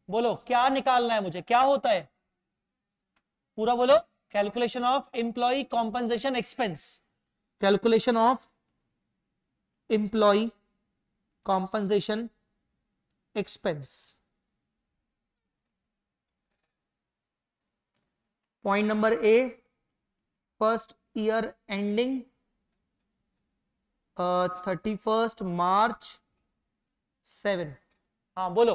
बोलो क्या निकालना है मुझे, क्या होता है पूरा बोलो, calculation of employee compensation expense, calculation of employee compensation expense. Point number A, first year ending 31 March 7। हाँ बोलो,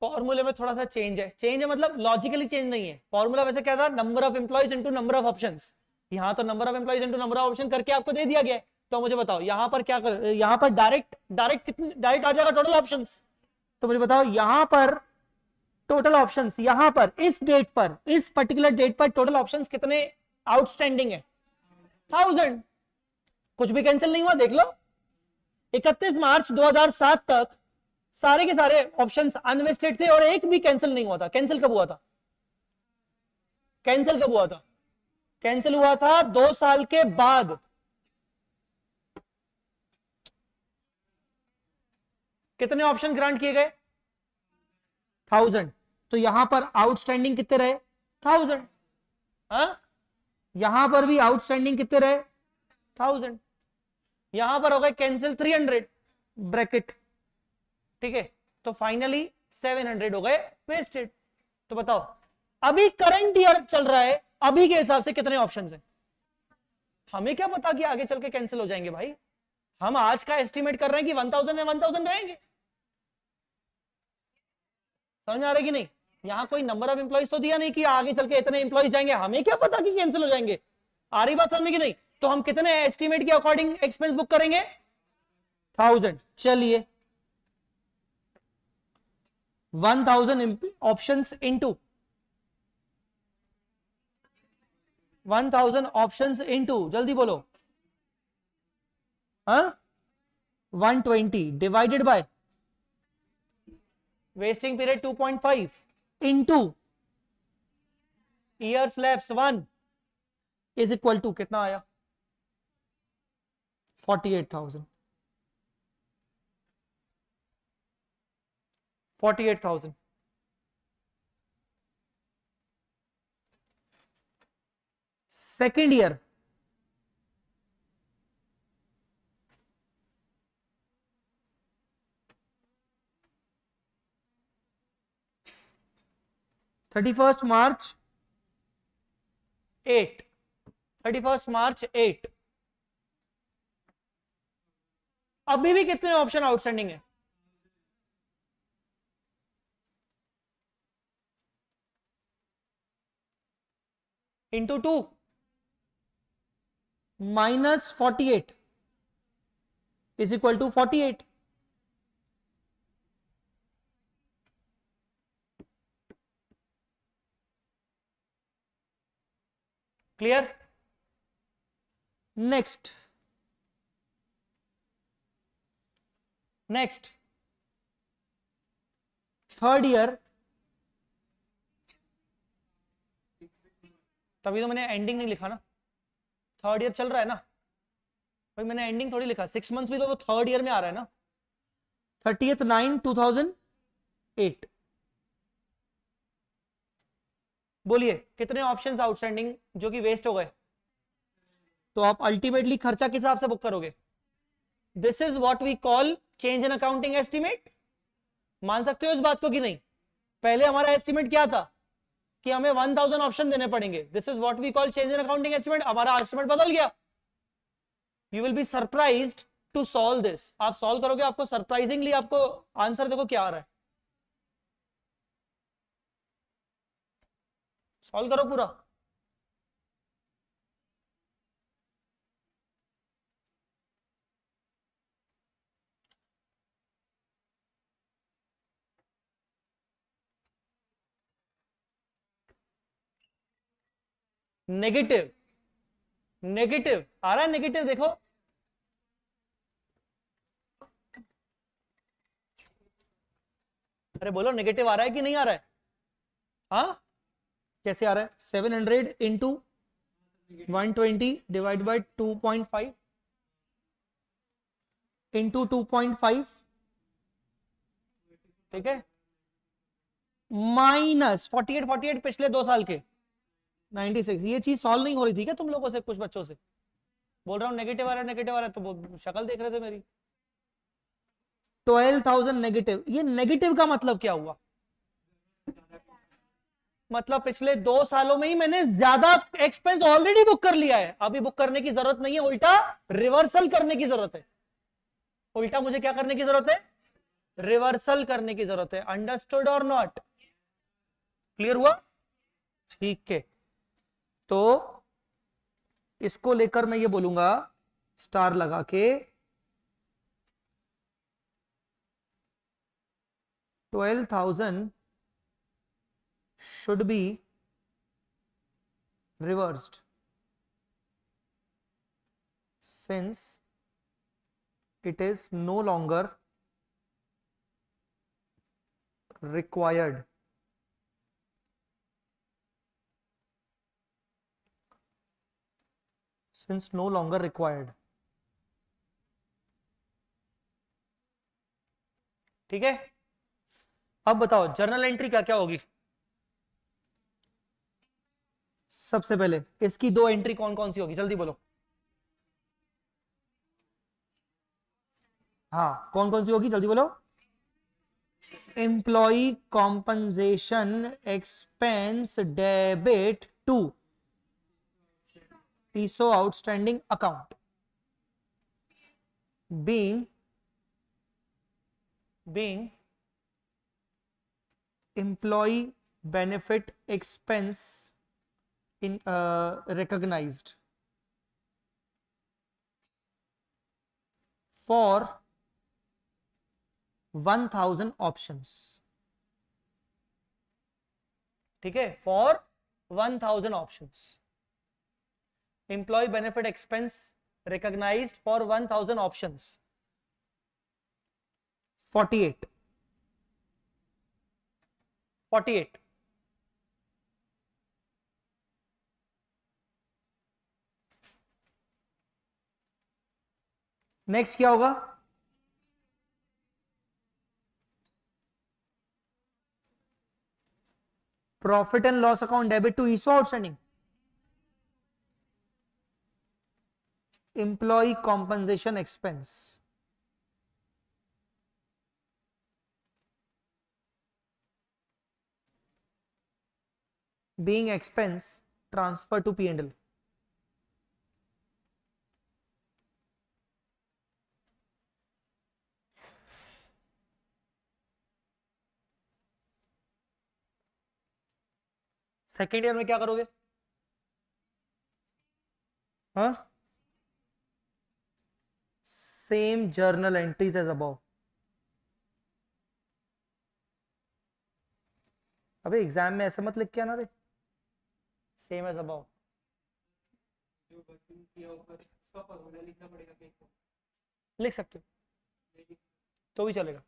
फॉर्मूले में थोड़ा सा चेंज है, चेंज है मतलब लॉजिकली चेंज नहीं है। फॉर्मूला वैसे क्या था, number of employees into number of options, यहाँ तो number of employees into number of option करके आपको दे दिया गया है। तो मुझे बताओ यहाँ पर क्या कर, यहाँ पर डायरेक्ट कितने डायरेक्ट आ जाएगा टोटल ऑप्शंस। तो मुझे बताओ यहाँ पर टोटल ऑप्शंस, यहाँ पर इस डेट पर, इस पर्टिकुलर डेट पर टोटल ऑप्शंस कितने आउटस्टैंडिंग है, 1000। कुछ भी कैंसिल नहीं हुआ, देख लो 31 मार्च 2007 तक सारे के सारे ऑप्शंस अनवेस्टेड थे और एक भी कैंसिल नहीं हुआ था। कैंसिल कब हुआ था, कैंसिल कब हुआ था, कैंसिल हुआ था 2 साल के बाद। कितने ऑप्शन ग्रांट किए गए, 1000। तो यहां पर आउटस्टैंडिंग कितने रहे, 1000। हाँ, यहां पर भी आउटस्टैंडिंग कितने रहे, 1000। यहां पर हो गए कैंसिल 300 ब्रैकेट, ठीक है। तो फाइनली 700 हो गए वेस्टेड। तो बताओ अभी करंट ईयर चल रहा है, अभी के हिसाब से कितने ऑप्शंस हैं। हमें क्या पता कि आगे चल के कैंसिल हो जाएंगे भाई, हम आज का एस्टिमेट कर रहे हैं कि 1000 है, 1000 रहेंगे। समझ आ रहा है कि नहीं, यहां कोई नंबर ऑफ एम्प्लॉइज तो दिया नहीं कि आगे चल के इतने एम्प्लॉइज जाएंगे, हमें क्या पता कि कैंसिल हो जाएंगे। आ रही बात समझ में कि नहीं। तो हम कितने एस्टिमेट के अकॉर्डिंग एक्सपेंस बुक करेंगे, 1000। चलिए 1000 ऑप्शंस इनटू 1000 ऑप्शंस इनटू, जल्दी बोलो, हाँ 120 divided by vesting period 2.5 into year slabs 1 is equal to कितना आया, 48,000। 48,000। Second year, March 8, 31 March 8। अभी भी कितने ऑप्शन आउटस्टैंडिंग है, into 2 minus 48 is equal to 48। Clear. Next third year, तभी तो मैंने एंडिंग नहीं लिखा ना, थर्ड ईयर चल रहा है ना भाई, मैंने एंडिंग थोड़ी लिखा, 6 मंथ्स भी तो वो थर्ड ईयर में आ रहा है ना। 30/9/2008। बोलिए कितने ऑप्शंस आउटस्टैंडिंग जो कि वेस्ट हो गए। तो आप अल्टीमेटली खर्चा किस हिसाब से बुक करोगे, this is what we call change in accounting estimate. मान सकते हो इस बात को कि नहीं, पहले हमारा एस्टिमेट क्या था कि हमें 1000 ऑप्शन देने पड़ेंगे, this is what we call change in accounting estimate. हमारा एस्टिमेट बदल गया, you will be surprised to solve this. आप सॉल्व करोगे, आपको सरप्राइजिंगली आपको आंसर देखो क्या आ रहा है, सॉल्व करो पूरा। नेगेटिव, नेगेटिव आ रहा है, नेगेटिव देखो, अरे बोलो नेगेटिव आ रहा है कि नहीं आ रहा है। हाँ कैसे आ रहा है, 700 इंटू 120 डिवाइड बाई 2.5 इंटू 2.5, ठीक है, माइनस 48 पिछले 2 साल के 96। ये चीज सॉल्व नहीं हो रही थी क्या तुम लोगों से? कुछ बच्चों से बोल रहा हूँ नेगेटिव आ रहा है, नेगेटिव आ रहा है, तो वो शक्ल देख रहे थे मेरी। 12,000 नेगेटिव, ये नेगेटिव का मतलब क्या हुआ? मतलब पिछले 2 सालों में ही मैंने ज्यादा एक्सपेंस ऑलरेडी बुक कर लिया है, अभी बुक करने की जरूरत नहीं है, उल्टा रिवर्सल करने की जरूरत है। उल्टा मुझे क्या करने की जरूरत है? रिवर्सल करने की जरूरत है। अंडरस्टूड और नॉट? क्लियर हुआ? ठीक है, तो इसको लेकर मैं ये बोलूंगा स्टार लगा के 12,000 should be reversed since it is no longer required ठीक है। अब बताओ जर्नल एंट्री क्या क्या होगी? सबसे पहले इसकी 2 एंट्री कौन कौन सी होगी, जल्दी बोलो। हाँ, कौन कौन सी होगी, जल्दी बोलो। Employee compensation expense debit to ESO outstanding account being employee benefit expense in recognized for 1,000 options, ठीक है, for 1,000 options, employee benefit expense recognized for 1,000 options, 48 next क्या होगा? Profit and loss account debit to ESO outstanding, employee compensation expense being expense transfer to P&L, second year में क्या करोगे? हाँ, same journal entries as above. अबे एग्जाम में ऐसे मत लिख के आना रे, सेम एज अबव। जो बच्चों किया होगा उसका फॉर्मूला लिखना पड़ेगा कहीं को। लिख सकते हो तो भी चलेगा।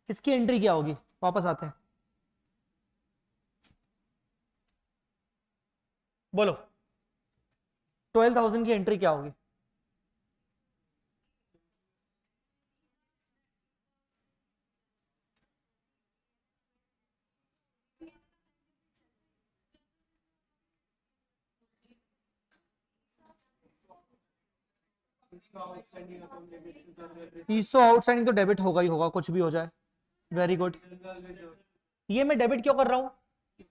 इसकी एंट्री क्या होगी? वापस आते हैं, बोलो 12,000 की एंट्री क्या होगी? इसका outstanding account debit to general ESO outstanding तो डेबिट होगा ही होगा, कुछ भी हो जाए। Very good. रिजर्व ये मैं डेबिट क्यों कर रहा हूं?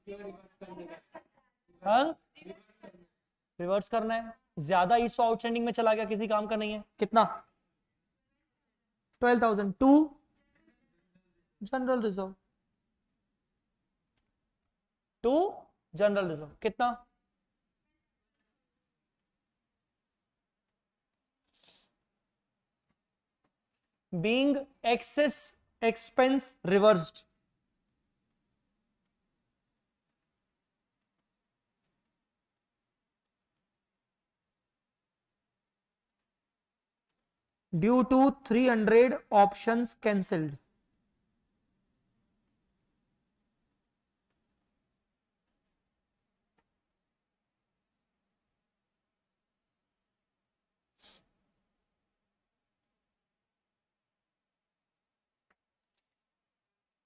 रिवर्स करने का। हाँ, रिवर्स करना है। ज्यादा ESO आउटस्टैंडिंग में चला गया, किसी काम का नहीं है। कितना? 12,000 to general reserve, to general reserve कितना? being excess expense reversed, due to 300 options cancelled,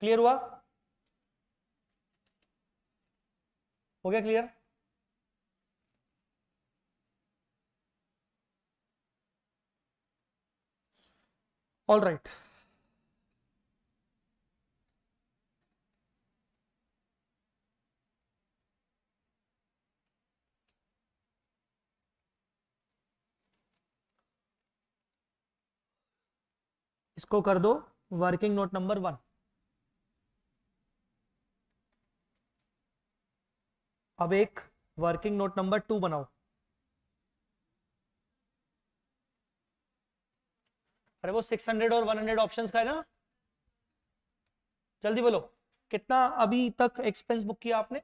clear हुआ? हो गया क्लियर? ऑल राइट, इसको कर दो वर्किंग नोट नंबर 1। अब एक वर्किंग नोट नंबर 2 बनाओ। अरे वो 600 और 100 ऑप्शंस का है ना, जल्दी बोलो कितना अभी तक एक्सपेंस बुक किया आपने?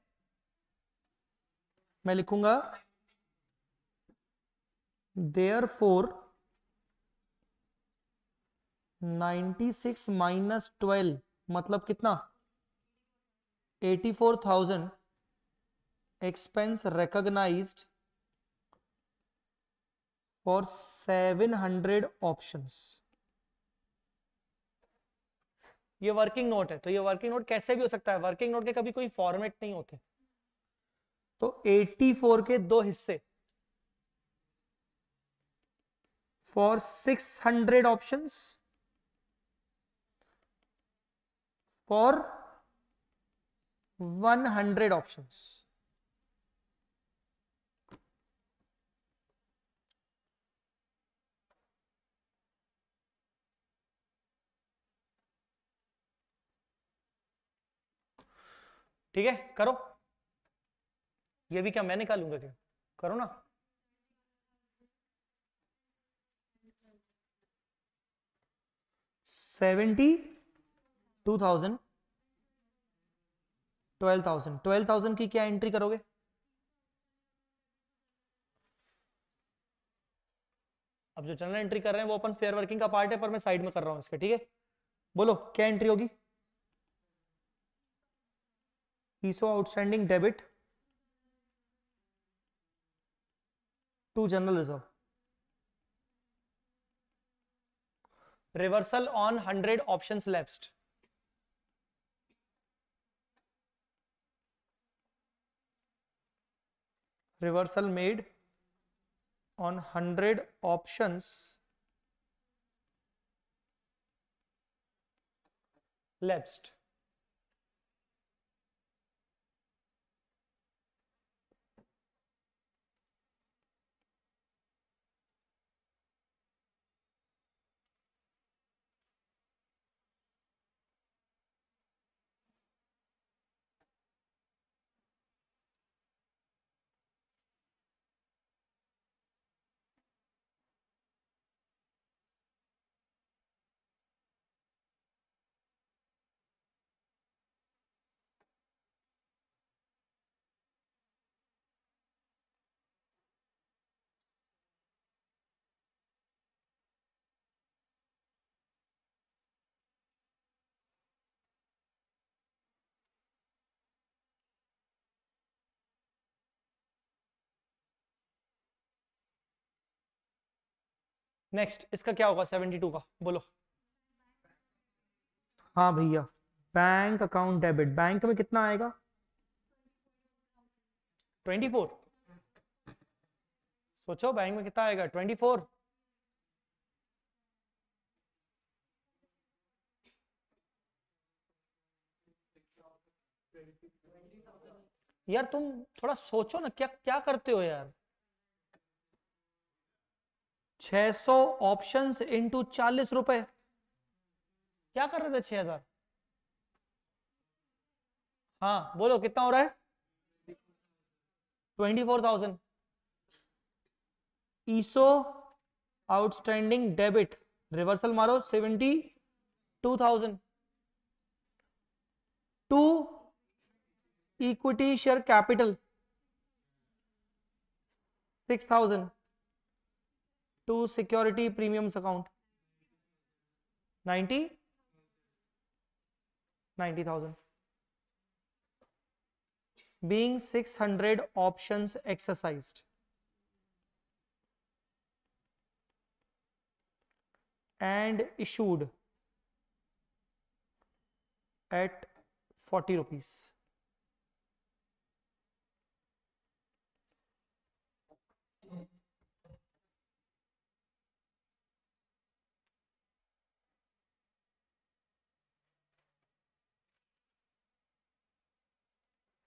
मैं लिखूंगा देयरफॉर 96 माइनस 12 मतलब कितना? 84,000 एक्सपेंस रिकॉग्नाइज्ड फॉर 700 ऑप्शंस। ये वर्किंग नोट है, तो ये वर्किंग नोट कैसे भी हो सकता है, वर्किंग नोट के कभी कोई फॉर्मेट नहीं होते। तो 84 के दो हिस्से फॉर 600 ऑप्शंस फॉर 100 ऑप्शंस। ठीक है, करो। ये भी क्या मैं निकालूंगा क्या? करो ना। $72,000 12,000 की क्या एंट्री करोगे? अब जो जनरल एंट्री कर रहे हैं वो अपन फेयर वर्किंग का पार्ट है, पर मैं साइड में कर रहा हूं इसके, ठीक है? बोलो क्या एंट्री होगी? ESO outstanding debit to general reserve, reversal on 100 options lapsed. Reversal made on 100 options lapsed. Next इसका क्या होगा 72 का, बोलो। हाँ भैया, बैंक अकाउंट डेबिट, बैंक में कितना आएगा? 24। सोचो बैंक में कितना आएगा? 24। यार तुम थोड़ा सोचो ना, क्या क्या करते हो यार? 600 ऑप्शंस इंटू 40 रुपए, क्या कर रहे थे? 6,000। हाँ बोलो कितना हो रहा है? 24,000। ईसो आउटस्टैंडिंग डेबिट, रिवर्सल मारो 72,000 to equity share capital 6,000 to security premiums account 90,000 being 600 options exercised and issued at 40 rupees.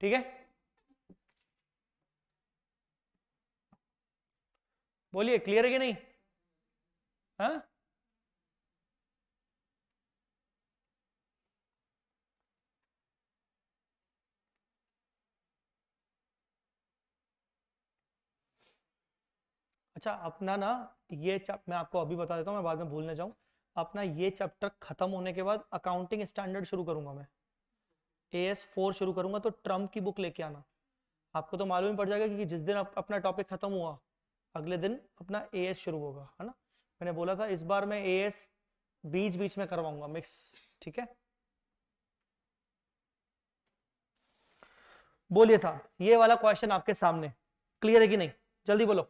ठीक है, बोलिए क्लियर है कि नहीं? हाँ, अच्छा अपना ना ये मैं आपको अभी बता देता हूँ, मैं बाद में भूल ना जाऊँ। अपना ये चैप्टर खत्म होने के बाद अकाउंटिंग स्टैंडर्ड शुरू करूंगा मैं, AS4 शुरू करूंगा, तो ट्रम्प की बुक लेके आना। आपको तो मालूम ही पड़ जाएगा कि जिस दिन अपना टॉपिक खत्म हुआ अगले दिन अपना AS शुरू होगा, है ना। मैंने बोला था इस बार मैं AS बीच बीच में करवाऊंगा मिक्स, ठीक है। बोलिए साहब, ये वाला क्वेश्चन आपके सामने क्लियर है कि नहीं? जल्दी बोलो,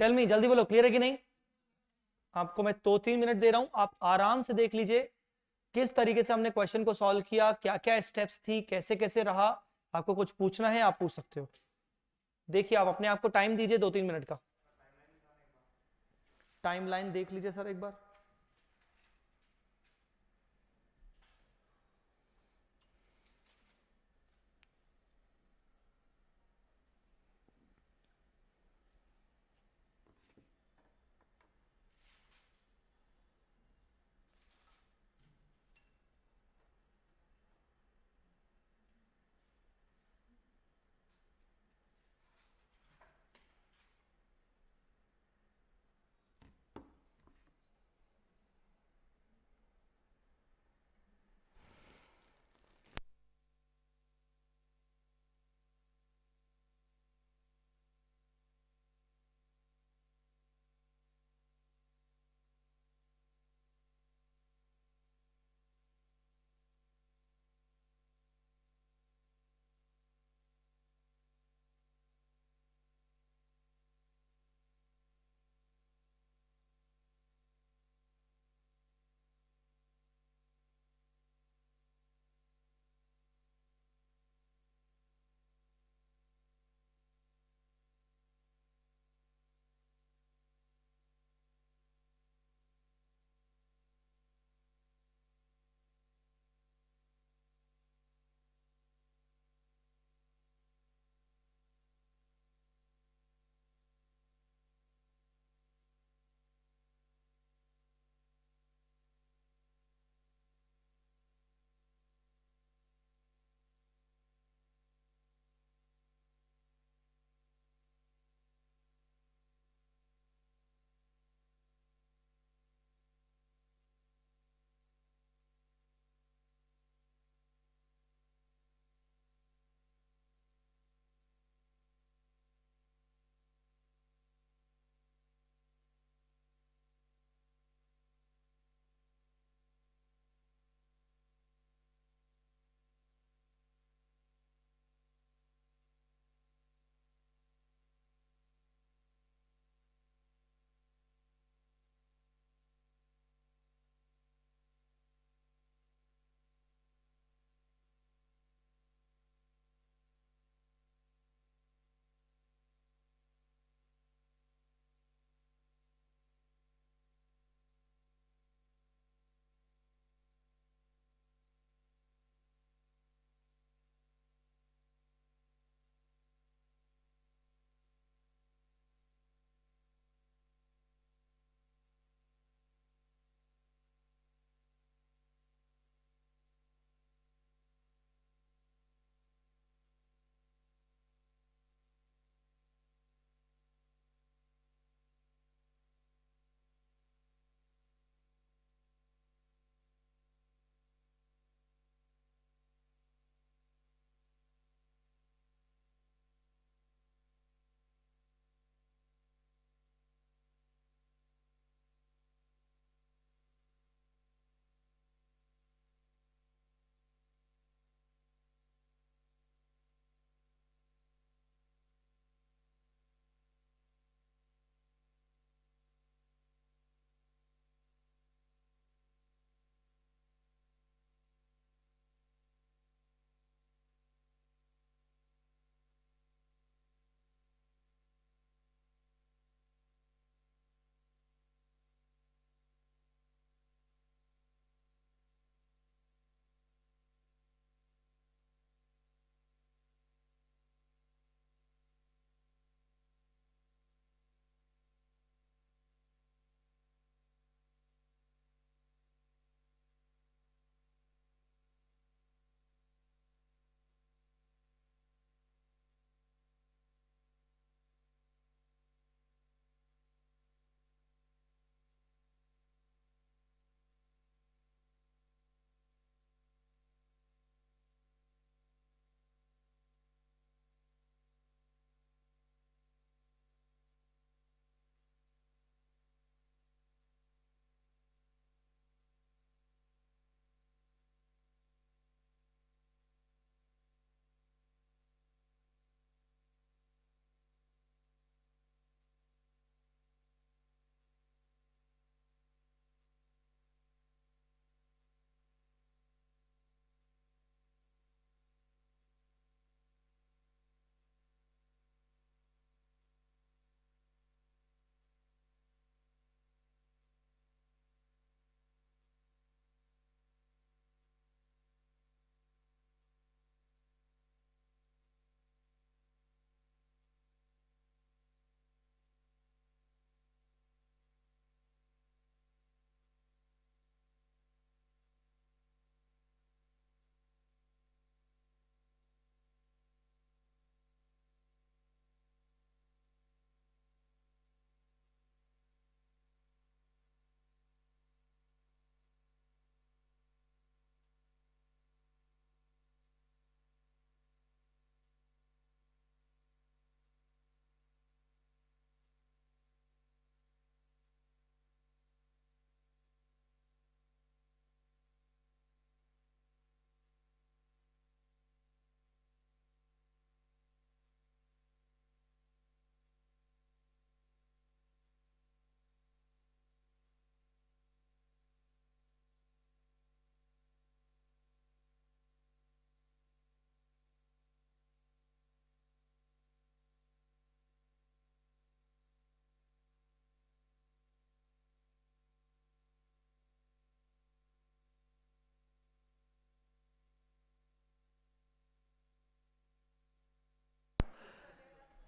टेल मी, जल्दी बोलो, क्लियर है कि नहीं? आपको मैं 2-3 मिनट दे रहा हूं, आप आराम से देख लीजिए किस तरीके से हमने क्वेश्चन को सॉल्व किया, क्या क्या स्टेप्स थी, कैसे कैसे रहा। आपको कुछ पूछना है आप पूछ सकते हो। देखिए आप अपने आप को टाइम दीजिए 2-3 मिनट का। टाइमलाइन देख लीजिए सर एक बार।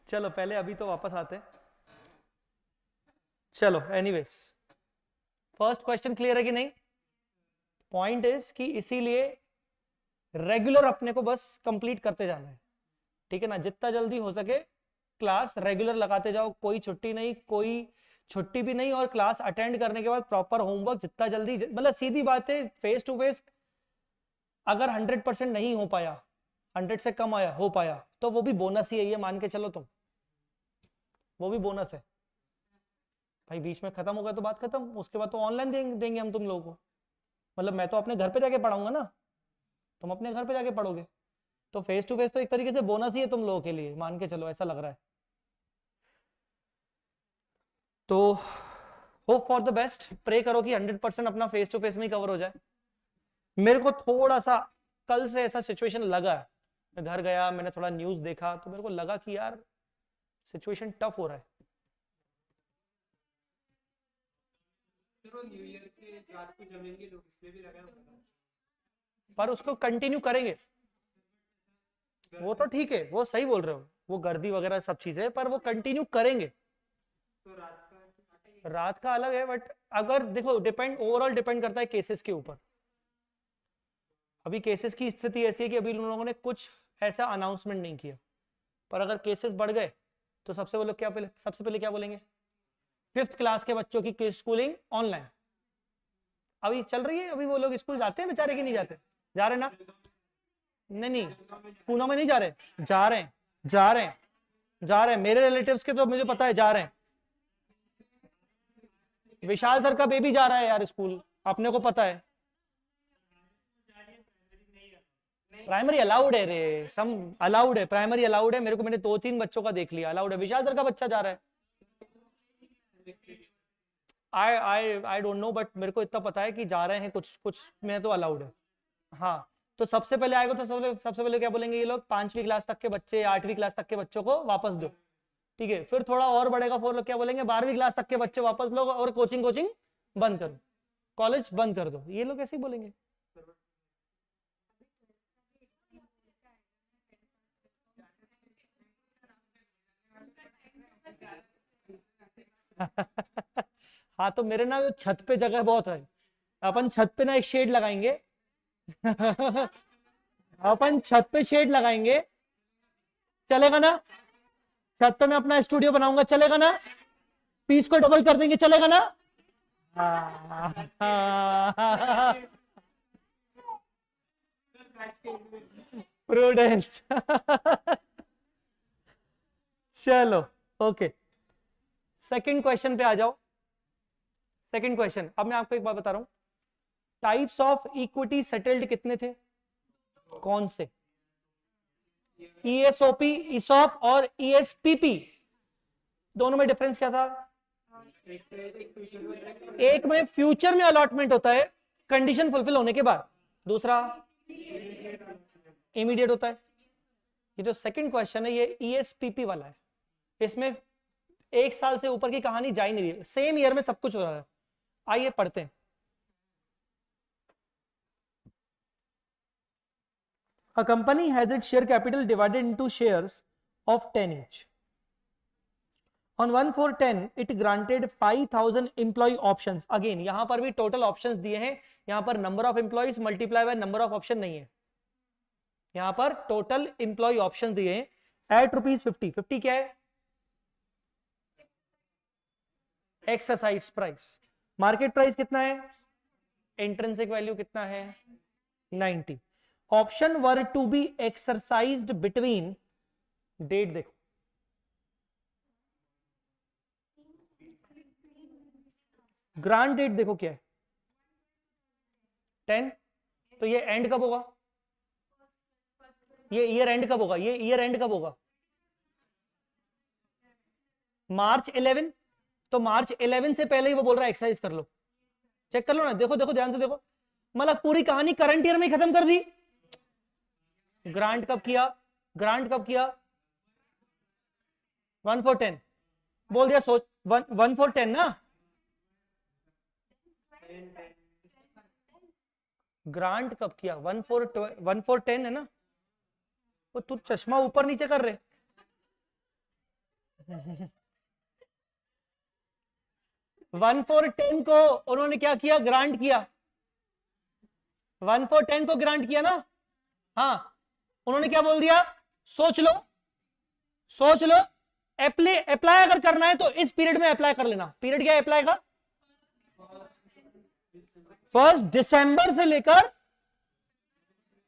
चलो पहले अभी तो वापस आते हैं। चलो एनीवेज, फर्स्ट क्वेश्चन क्लियर है कि नहीं? पॉइंट इज कि इसीलिए रेगुलर अपने को बस कंप्लीट करते जाना है, ठीक है ना? जितना जल्दी हो सके क्लास रेगुलर लगाते जाओ, कोई छुट्टी नहीं, कोई छुट्टी भी नहीं, और क्लास अटेंड करने के बाद प्रॉपर होमवर्क जितना जल्दी, मतलब सीधी बात है, फेस टू फेस अगर 100% नहीं हो पाया, 100 से कम आया हो पाया, तो वो भी बोनस ही है, ये मान के चलो तुम, वो भी बोनस है भाई। बीच में खत्म हो गया तो बात खत्म, उसके बाद तो ऑनलाइन देंगे हम तुम लोगों को। मतलब मैं तो अपने घर पे जाके पढ़ाऊंगा ना, तुम अपने घर पे जाके पढ़ोगे, तो फेस टू फेस तो एक तरीके से बोनस ही है तुम लोगों के लिए, मान के चलो, ऐसा लग रहा है। तो hope for the best, pray करो कि 100% अपना फेस टू फेस में ही कवर हो जाए। मेरे को थोड़ा सा कल से ऐसा सिचुएशन लगा है, मैं घर गया, मैंने थोड़ा न्यूज देखा, तो मेरे को लगा कि यार सिचुएशन टफ हो रहा है। न्यू ईयर के रात को जमेंगे लोग, इसलिए भी लगा होगा। पर उसको कंटिन्यू करेंगे, वो तो ठीक है, वो सही बोल रहे हो, वो गर्दी वगैरह सब चीजें, पर वो कंटिन्यू करेंगे। तो रात का अलग है, बट अगर देखो डिपेंड, ओवरऑल डिपेंड करता है केसेस के ऊपर। अभी केसेस की स्थिति ऐसी है कि अभी उन लोगों ने कुछ ऐसा अनाउंसमेंट नहीं किया, पर अगर केसेस बढ़ गए तो सबसे पहले क्या बोलेंगे? 5th क्लास के बच्चों की स्कूलिंग ऑनलाइन अभी चल रही है, अभी वो लोग स्कूल जाते हैं बेचारे कि नहीं जाते? जा रहे ना? नहीं, स्कूलों में नहीं जा रहे, जा रहे हैं, जा रहे हैं, जा रहे हैं, मेरे रिलेटिव्स के तो मुझे पता है जा रहे हैं। विशाल सर का बेबी जा रहा है यार स्कूल, अपने को पता है। प्राइमरी अलाउड है रे, सम अलाउड है, प्राइमरी अलाउड है, मेरे को, मैंने 2-3 बच्चों का देख लिया, अलाउड है। विशाल सर का बच्चा जा रहा है, आई डोंट नो, बट मेरे को इतना पता है कि जा रहे हैं, कुछ कुछ में तो अलाउड है। हाँ, तो सबसे पहले आएगा तो सबसे पहले क्या बोलेंगे ये लोग? 5वीं क्लास तक के बच्चे, 8वीं क्लास तक के बच्चों को वापस दो, ठीक है? फिर थोड़ा और बढ़ेगा, फिर लोग क्या बोलेंगे? 12वीं क्लास तक के बच्चे वापस लो, और कोचिंग बंद करो, कॉलेज बंद कर दो, ये लोग ऐसे ही बोलेंगे। हाँ, तो मेरे ना छत पे जगह बहुत है, अपन छत पे ना एक शेड लगाएंगे। अपन छत पे शेड लगाएंगे, चलेगा ना? छत पे मैं अपना स्टूडियो बनाऊंगा, चलेगा ना? पीस को डबल कर देंगे, चलेगा ना? प्रूडेंस। चलो ओके, सेकंड क्वेश्चन पे आ जाओ। सेकंड क्वेश्चन, अब मैं आपको एक बात बता रहा हूं, टाइप्स ऑफ इक्विटी सेटल्ड कितने थे? कौन से? ईएसओपी, ईसॉप और ईएसपीपी, दोनों में डिफरेंस क्या था? एक में फ्यूचर में अलॉटमेंट होता है कंडीशन फुलफिल होने के बाद, दूसरा इमीडिएट होता है। ये जो सेकंड क्वेश्चन है ये ईएसपीपी वाला है, इसमें 1 साल से ऊपर की कहानी जा ही नहीं रही है, सेम ईयर में सब कुछ हो रहा है। आइए पढ़ते हैं। A company has its share capital divided into shares of 10 each. On 1/4/10 it granted 5000 employee options. Again यहां पर भी टोटल ऑप्शंस दिए हैं, यहां पर number of employees multiply by number of option नहीं है, यहां पर टोटल एम्प्लॉय ऑप्शन दिए हैं एट ₹50. 50 क्या है? Exercise price. मार्केट प्राइस कितना है? इंट्रिंसिक वैल्यू कितना है? 90। Option were to be exercised between, date देखो, ग्रांट डेट देखो क्या है? 10। तो ये एंड कब होगा? ये ईयर एंड कब होगा? ये ईयर एंड कब होगा? March 11। तो March 11 से पहले ही वो बोल रहा है एक्सरसाइज कर लो, चेक कर लो ना, देखो देखो ध्यान से देखो, मतलब पूरी कहानी करंट ईयर में खत्म कर दी। ग्रांट कब किया? ग्रांट कब किया? 1/4/10 बोल दिया, सोच 1/4/10 ना। ग्रांट कब किया? 1/4/10 है ना। वो तू चश्मा ऊपर नीचे कर रहे, 1/4 10 को उन्होंने क्या किया, ग्रांट किया। 1/4 10 को ग्रांट किया ना। हाँ, उन्होंने क्या बोल दिया, सोच लो, सोच लो, अप्लाई अगर करना है तो इस पीरियड में अप्लाई कर लेना। पीरियड क्या है अप्लाई का, 1 दिसंबर से लेकर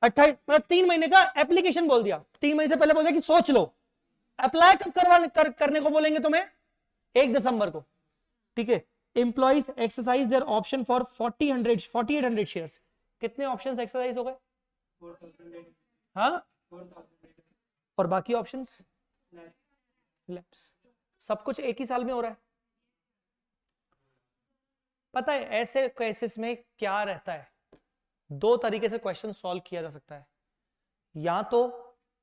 28, मतलब 3 महीने का एप्लीकेशन बोल दिया। 3 महीने से पहले बोल दिया कि सोच लो, अप्लाई कब करने को बोलेंगे तुम्हें, 1 दिसंबर को। ठीक है, employees exercise their option for 4800 shares. कितने ऑप्शंस एक्सरसाइज हो गए, 4,000 हाँ, 4,000 और बाकी ऑप्शंस लैप्स। सब कुछ एक ही साल में हो रहा है। पता है ऐसे केसेस में क्या रहता है, 2 तरीके से क्वेश्चन सॉल्व किया जा सकता है। या तो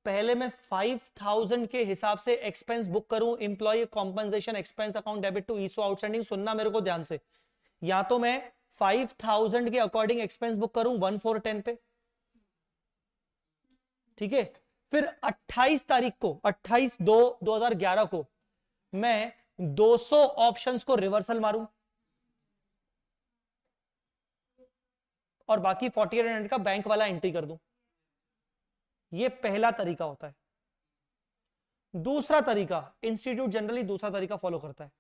पहले मैं 5,000 के हिसाब से एक्सपेंस बुक करूं, employee compensation expense account debit to ESO outstanding. सुनना मेरे को ध्यान से, या तो मैं 5,000 के अकॉर्डिंग एक्सपेंस बुक करूं 1/4 10 पे। ठीक है, फिर 28 तारीख को, 28/2/2011 को मैं 200 ऑप्शंस को रिवर्सल मारूं और बाकी 4800 का बैंक वाला एंट्री कर दूं। ये पहला तरीका होता है। दूसरा तरीका, इंस्टीट्यूट जनरली दूसरा तरीका फॉलो करता है,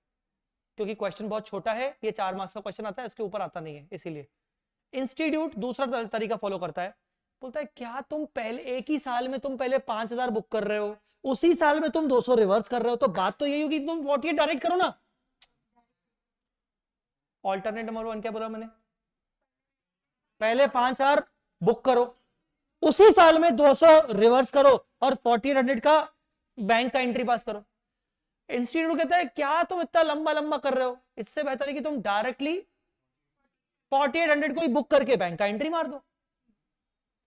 क्योंकि क्वेश्चन बहुत छोटा है, ये 4 मार्क्स का क्वेश्चन आता है, इसके ऊपर आता नहीं है, इसीलिए इंस्टीट्यूट दूसरा तरीका फॉलो करता है। बोलता है क्या तुम पहले एक ही साल में तुम पहले 5,000 बुक कर रहे हो, उसी साल में तुम 200 रिवर्स कर रहे हो, तो बात तो यही होगी तुम 48 डायरेक्ट करो ना। ऑल्टरनेट नंबर 1 क्या बोला मैंने, पहले 5,000 बुक करो, उसी साल में 200 रिवर्स करो और 4800 का बैंक का एंट्री पास करो। इंस्टीट्यूट कहता है क्या तुम इतना लंबा लंबा कर रहे हो, इससे बेहतर है कि तुम डायरेक्टली 4800 को ही बुक करके बैंक का एंट्री मार दो।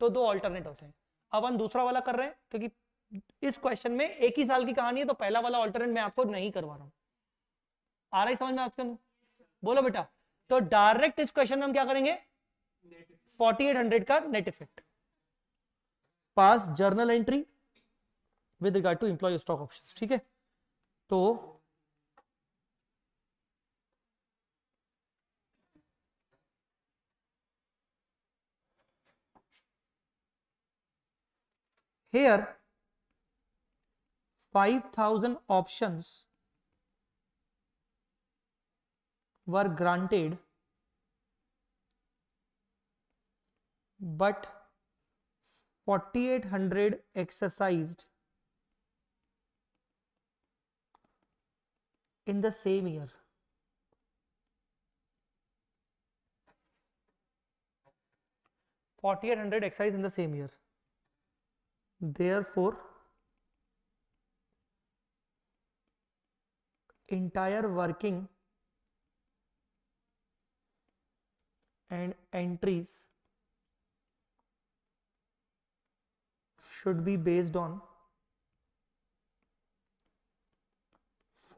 तो 2 ऑल्टरनेट होते हैं। अब हम दूसरा वाला कर रहे हैं, क्योंकि इस क्वेश्चन में एक ही साल की कहानी है, तो पहला वाला ऑल्टरनेट मैं आपको नहीं करवा रहा हूं। आ रहा है समझ में आपको, बोलो बेटा। तो डायरेक्ट इस क्वेश्चन में हम क्या करेंगे, 4800 का net effect, pass journal entry with regard to employee stock options. ठीक है, तो here 5,000 options were granted, but 4800 exercised in the same year. exercised in the same year. Therefore, entire working and entries should be based on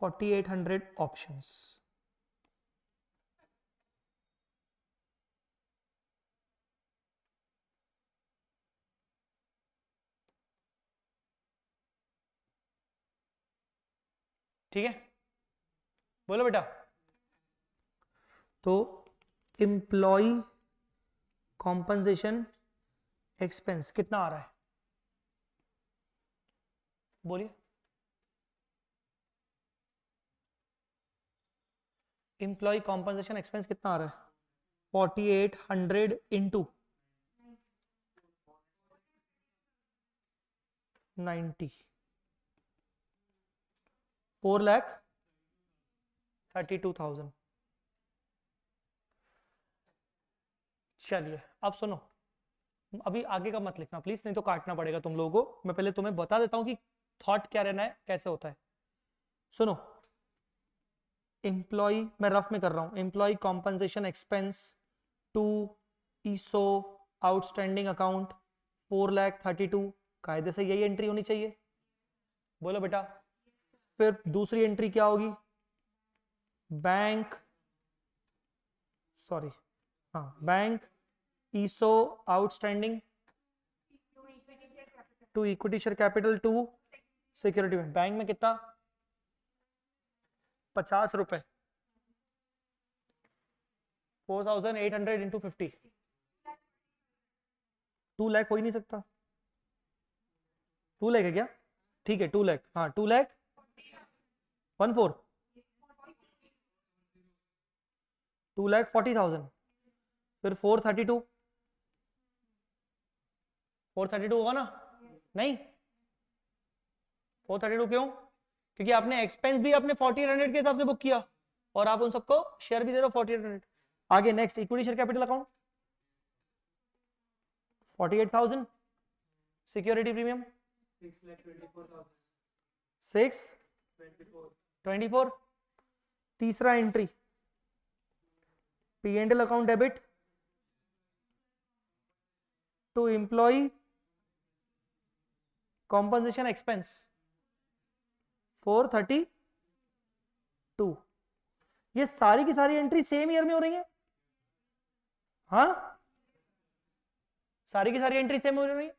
4800 options. ठीक है, बोलो बेटा। तो एम्प्लॉय कॉम्पनसेशन एक्सपेंस कितना आ रहा है, बोलिए। एम्प्लॉय कॉम्पनसेशन एक्सपेंस कितना आ रहा है, 4800 इंटू 90, 4,32,000। चलिए अब सुनो, अभी आगे का मत लिखना प्लीज, नहीं तो काटना पड़ेगा तुम लोगों को। मैं पहले तुम्हें बता देता हूं कि थॉट क्या रहना है, कैसे होता है। सुनो, एम्प्लॉय, मैं रफ में कर रहा हूं, employee compensation expense to ESO outstanding account 4,32,000, कायदे से यही एंट्री होनी चाहिए, बोलो बेटा। फिर दूसरी एंट्री क्या होगी, बैंक, सॉरी, हाँ, bank ESO outstanding to equity share capital to security में। बैंक में कितना, ₹50, 4800 इंटू 50, 2 लाख हो ही नहीं सकता। 2 लाख है क्या? ठीक है 2 लाख, हाँ 2 लाख 14, 2,40,000, फिर 432 होगा ना? नहीं 432 क्यों? क्योंकि आपने एक्सपेंस भी अपने 4800 के हिसाब से बुक किया और आप उन सबको शेयर भी दे रहे हो 4800। आगे next equity share capital account 48,000, security premium 624, तीसरा entry P and L account debit to employee compensation expense 432। ये सारी की सारी एंट्री सेम ईयर में हो रही है। हाँ सारी की सारी एंट्री सेम हो रही है।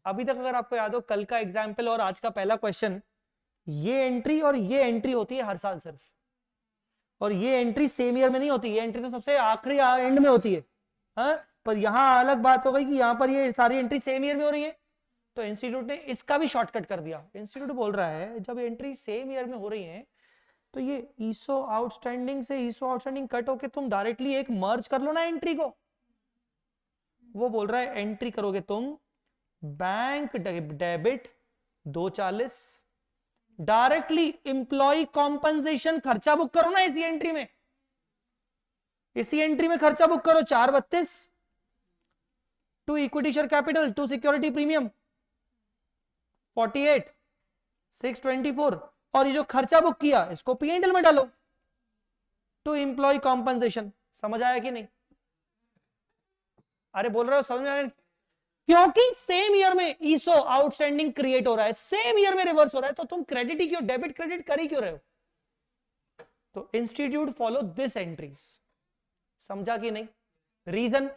अभी तक अगर आपको याद हो कल का एग्जाम्पल और आज का पहला क्वेश्चन, ये एंट्री और ये एंट्री होती है हर साल सिर्फ, और ये एंट्री सेम ईयर में नहीं होती, ये एंट्री तो सबसे आखिरी एंड में होती है। हाँ पर यहां अलग बात हो गई कि यहां पर ये सारी एंट्री सेम ईयर में हो रही है, तो इंस्टीट्यूट ने इसका भी शॉर्टकट कर दिया। इंस्टीट्यूट बोल रहा है जब एंट्री सेम ईयर में हो रही है तो ये ईसो आउटस्टैंडिंग से ईसो आउटस्टैंडिंग कट होके तुम डायरेक्टली एक मर्ज कर लो ना एंट्री को। वो बोल रहा है एंट्री करोगे तुम bank debit 240, directly employee compensation खर्चा बुक करो ना इसी एंट्री में, इसी एंट्री में खर्चा बुक करो 432, to equity share capital to security premium 48, 624, और ये जो खर्चा बुक किया इसको पी एंड एल में डालो टू एम्प्लॉय कॉम्पनसेशन। समझ आया कि नहीं? अरे बोल रहे हो समझ में आया? क्योंकि सेम ईयर में ईसो आउटस्टैंडिंग क्रिएट हो रहा है, सेम ईयर में रिवर्स हो रहा है, तो तुम क्रेडिट ही क्यों, डेबिट क्रेडिट कर ही क्यों रहे हो? तो इंस्टीट्यूट फॉलो दिस एंट्रीज। समझा कि नहीं? रीजन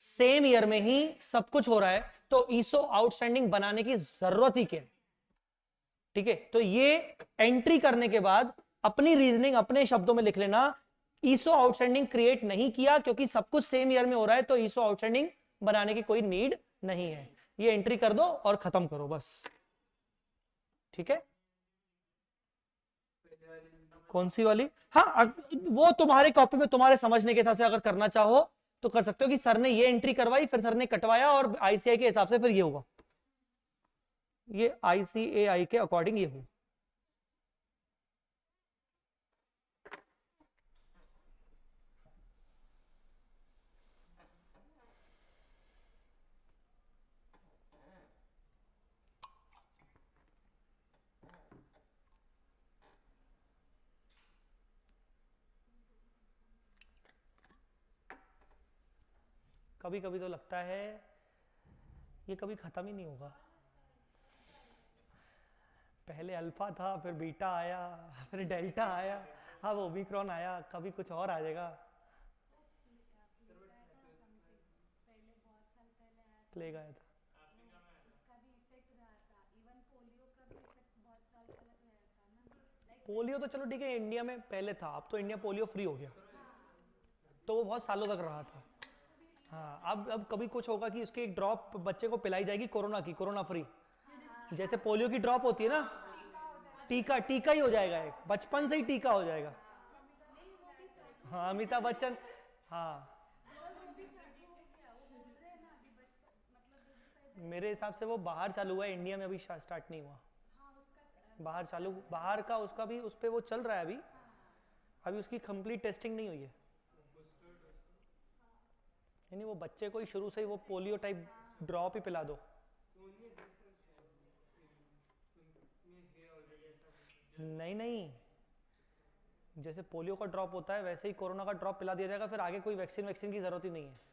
सेम ईयर में ही सब कुछ हो रहा है, तो ईसो आउटस्टैंडिंग बनाने की जरूरत ही क्या है? ठीक है, तो ये एंट्री करने के बाद अपनी रीजनिंग अपने शब्दों में लिख लेना, ईसो आउटस्टैंडिंग क्रिएट नहीं किया क्योंकि सब कुछ सेम ईयर में हो रहा है, तो ईसो आउटस्टैंडिंग बनाने की कोई नीड नहीं है। ये एंट्री कर दो और खत्म करो बस। ठीक है, कौन सी वाली? हाँ वो तुम्हारे कॉपी में तुम्हारे समझने के हिसाब से अगर करना चाहो तो कर सकते हो कि सर ने ये एंट्री करवाई, फिर सर ने कटवाया और आईसीआई के हिसाब से फिर ये हुआ, ये आईसीएआई के अकॉर्डिंग ये हुआ। कभी कभी तो लगता है ये कभी खत्म ही नहीं होगा। पहले अल्फा था, फिर बीटा आया, फिर डेल्टा आया, अब ओमिक्रॉन आया, कभी कुछ और आ जाएगा। प्लेग आया था, पोलियो तो चलो ठीक है इंडिया में पहले था, अब तो इंडिया पोलियो फ्री हो गया, तो वो बहुत सालों तक रहा था। हाँ अब कभी कुछ होगा कि उसकी एक ड्रॉप बच्चे को पिलाई जाएगी कोरोना की, कोरोना फ्री, जैसे पोलियो की ड्रॉप होती है ना, टीका टीका ही हो जाएगा, एक बचपन से ही टीका हो जाएगा। हाँ अमिताभ बच्चन, हाँ मेरे हिसाब से वो बाहर चालू हुआ है, इंडिया में अभी स्टार्ट नहीं हुआ। बाहर चालू, बाहर का उसका भी उस पर वो चल रहा है अभी, अभी उसकी कंप्लीट टेस्टिंग नहीं हुई है। नहीं वो बच्चे को ही शुरू से ही वो पोलियो टाइप ड्रॉप ही पिला दो। नहीं नहीं, जैसे पोलियो का ड्रॉप होता है वैसे ही कोरोना का ड्रॉप पिला दिया जाएगा, फिर आगे कोई वैक्सीन की जरूरत ही नहीं है।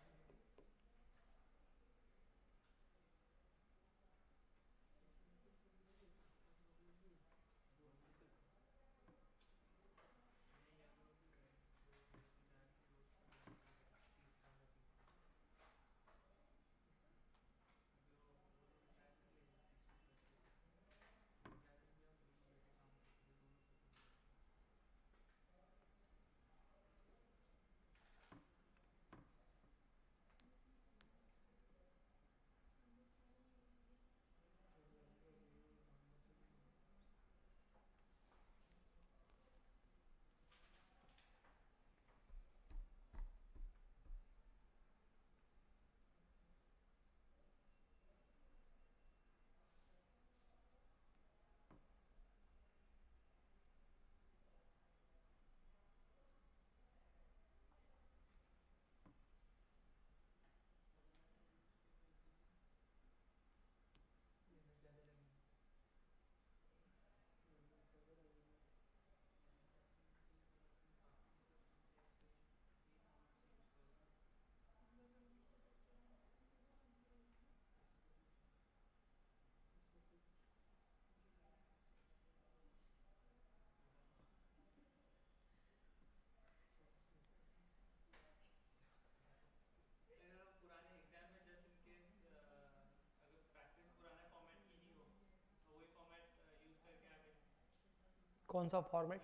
कौन सा फॉर्मेट?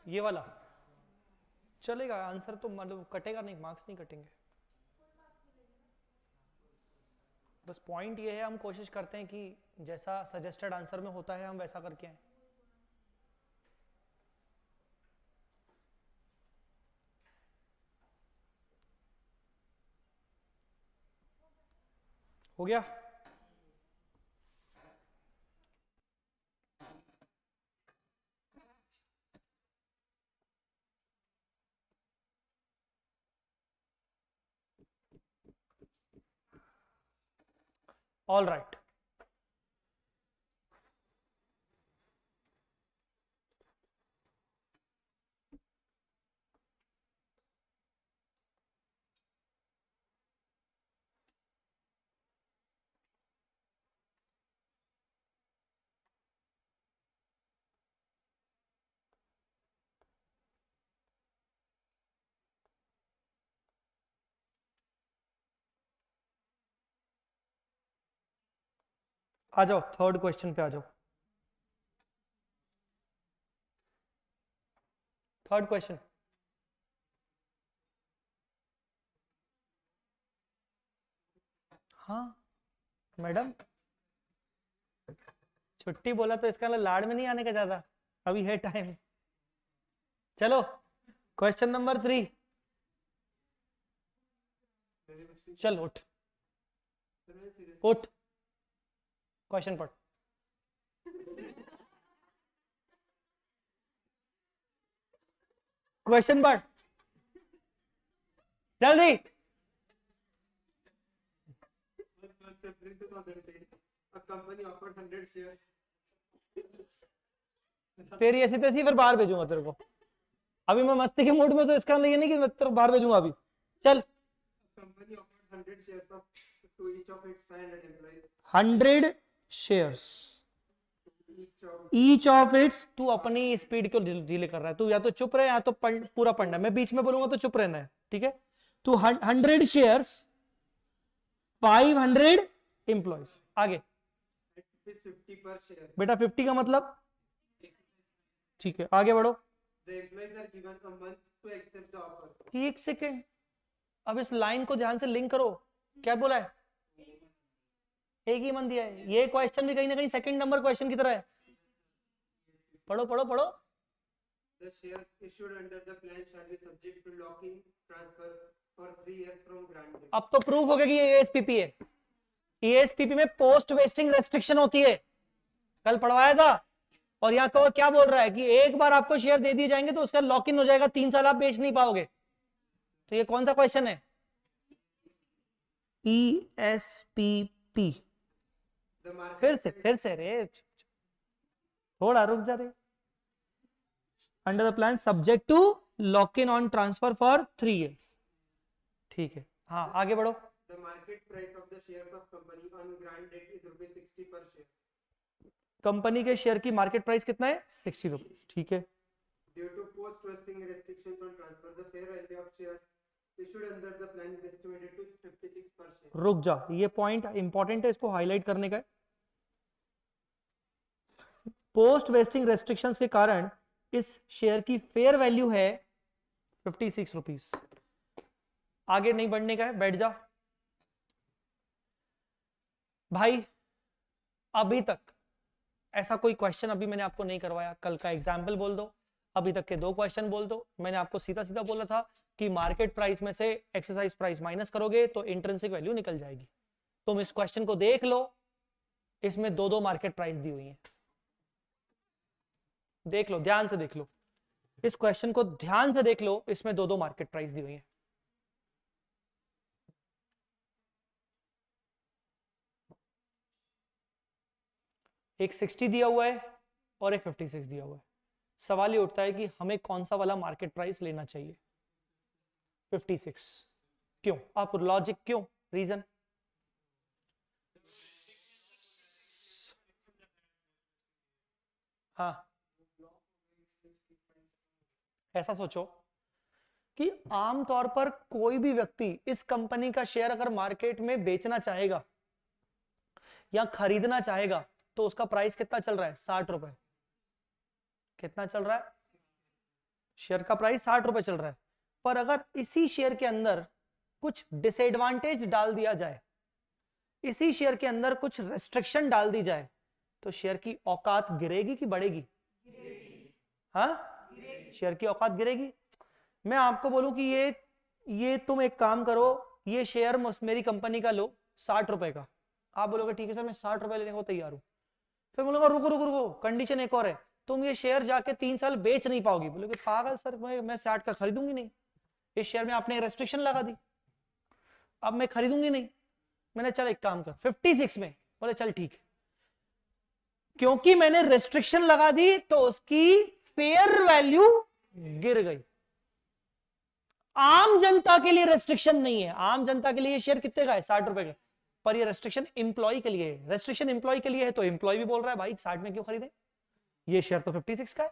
ये वाला चलेगा, आंसर तो मतलब कटेगा नहीं, मार्क्स नहीं कटेंगे। बस पॉइंट ये है, हम कोशिश करते हैं कि जैसा सजेस्टेड आंसर में होता है हम वैसा करके आए। हो गया? ऑल राइट, आ जाओ थर्ड क्वेश्चन पे आ जाओ। थर्ड क्वेश्चन, हाँ मैडम छुट्टी बोला तो इसका मतलब लाड़ में नहीं आने का ज्यादा, अभी है टाइम। चलो क्वेश्चन नंबर 3, चल उठ उठ, क्वेश्चन पढ़। क्वेश्चन पढ़ जल्दी। February 2010, a company offered 100 shares. तेरी ऐसी तैसी फिर बाहर भेजूंगा तेरे को, अभी मैं मस्ती के मूड में, तो इसका ये नहीं कि मैं तेरे को बाहर भेजूंगा अभी। चल, Company offered 100 shares of to each of its 500 employees. 100 shares each of its. तू अपनी स्पीड क्यों डिले कर रहा है? तू या तो चुप रहे या तो पूरा पढ़ना है, मैं बीच में बोलूंगा तो चुप रहना है, ठीक है? तू 100 शेयर्स 500 एम्प्लॉयज, आगे। ₹50 per share. बेटा 50 का मतलब, ठीक है आगे बढ़ो। The employees are given a month to accept the offer. एक सेकेंड, अब इस लाइन को ध्यान से लिंक करो, क्या बोला है? एक ही मन दिया है। ये क्वेश्चन भी कहीं ना कहीं सेकंड नंबर क्वेश्चन की तरह है। पढ़ो पढ़ो पढ़ो। The shares issued under the plan shall be subject to lock-in transfer for 3 years from grant date. अब तो प्रूफ हो गया कि ये एएसपीपी है। एएसपीपी में पोस्ट वेस्टिंग रेस्ट्रिक्शन होती है, कल पढ़वाया था। और यहाँ को क्या बोल रहा है कि एक बार आपको शेयर दे दिए जाएंगे तो उसका लॉक इन हो जाएगा, 3 साल आप बेच नहीं पाओगे। तो ये कौन सा क्वेश्चन है? ईएसपीपी। The market फिर से रे, थोड़ा रुक जा रे। Under the plan subject to lock in on transfer for 3 years, ठीक है। हाँ आगे बढ़ो। The market price of the shares of company on grant date is ₹60 per share. Company के शेयर की मार्केट प्राइस कितना है? 60 रुपीज, ठीक है। Due to post-vesting restrictions on transfer, the fair value of shares issued under the plan is estimated to 56 per share. रुक जा, ये पॉइंट इंपॉर्टेंट है, इसको हाईलाइट करने का है। पोस्ट वेस्टिंग रेस्ट्रिक्शंस के कारण इस शेयर की फेयर वैल्यू है 56 रुपीज। आगे नहीं बढ़ने का है, बैठ जा भाई। अभी तक ऐसा कोई क्वेश्चन अभी मैंने आपको नहीं करवाया। कल का एग्जाम्पल बोल दो, अभी तक के 2 क्वेश्चन बोल दो। मैंने आपको सीधा सीधा बोला था कि मार्केट प्राइस में से एक्सरसाइज प्राइस माइनस करोगे तो इंट्रिंसिक वैल्यू निकल जाएगी। तुम इस क्वेश्चन को देख लो, इसमें 2 मार्केट प्राइस दी हुई है। देख लो, ध्यान से देख लो, इस क्वेश्चन को ध्यान से देख लो, इसमें 2 मार्केट प्राइस दी हुई है। एक 60 दिया हुआ है और एक 56 दिया हुआ है। सवाल ये उठता है कि हमें कौन सा वाला मार्केट प्राइस लेना चाहिए? 56। क्यों? आप लॉजिक, क्यों, रीजन? हाँ, ऐसा सोचो कि आमतौर पर कोई भी व्यक्ति इस कंपनी का शेयर अगर मार्केट में बेचना चाहेगा या खरीदना चाहेगा तो उसका प्राइस कितना चल रहा है? 60 रुपए। कितना चल रहा है? शेयर का प्राइस 60 रुपए चल रहा है। पर अगर इसी शेयर के अंदर कुछ डिसएडवांटेज डाल दिया जाए, इसी शेयर के अंदर कुछ रेस्ट्रिक्शन डाल दी जाए, तो शेयर की औकात गिरेगी कि बढ़ेगी? हाँ, शेयर की औकात गिरेगी। मैं आपको बोलूं कि ये तुम एक काम करो, ये शेयर मेरी कंपनी का लो 60 रुपए का। आप बोलोगे ठीक है सर मैं 60 रुपए लेने को तैयार हूं। फिर बोलूंगा रुको रुको रुको, कंडीशन एक और है, तुम ये शेयर जाके 3 साल बेच नहीं पाओगी। बोलोगे पागल सर, मैं 60 का खरीदूंगी नहीं। इस शेयर में आपने रेस्ट्रिक्शन लगा दी, अब मैं खरीदूंगी नहीं। मैंने चल एक काम कर 56 में, बोले चल ठीक है। क्योंकि मैंने रेस्ट्रिक्शन लगा दी तो उसकी फेयर वैल्यू गिर गई। आम जनता के लिए रेस्ट्रिक्शन नहीं है, आम जनता के लिए ये शेयर कितने का है? 60 रुपए का। पर ये रेस्ट्रिक्शन इंप्लॉय के लिए है। रेस्ट्रिक्शन इंप्लॉय के लिए है तो इंप्लॉय भी बोल रहा है भाई 60 में क्यों खरीदे, ये शेयर तो 56 का है।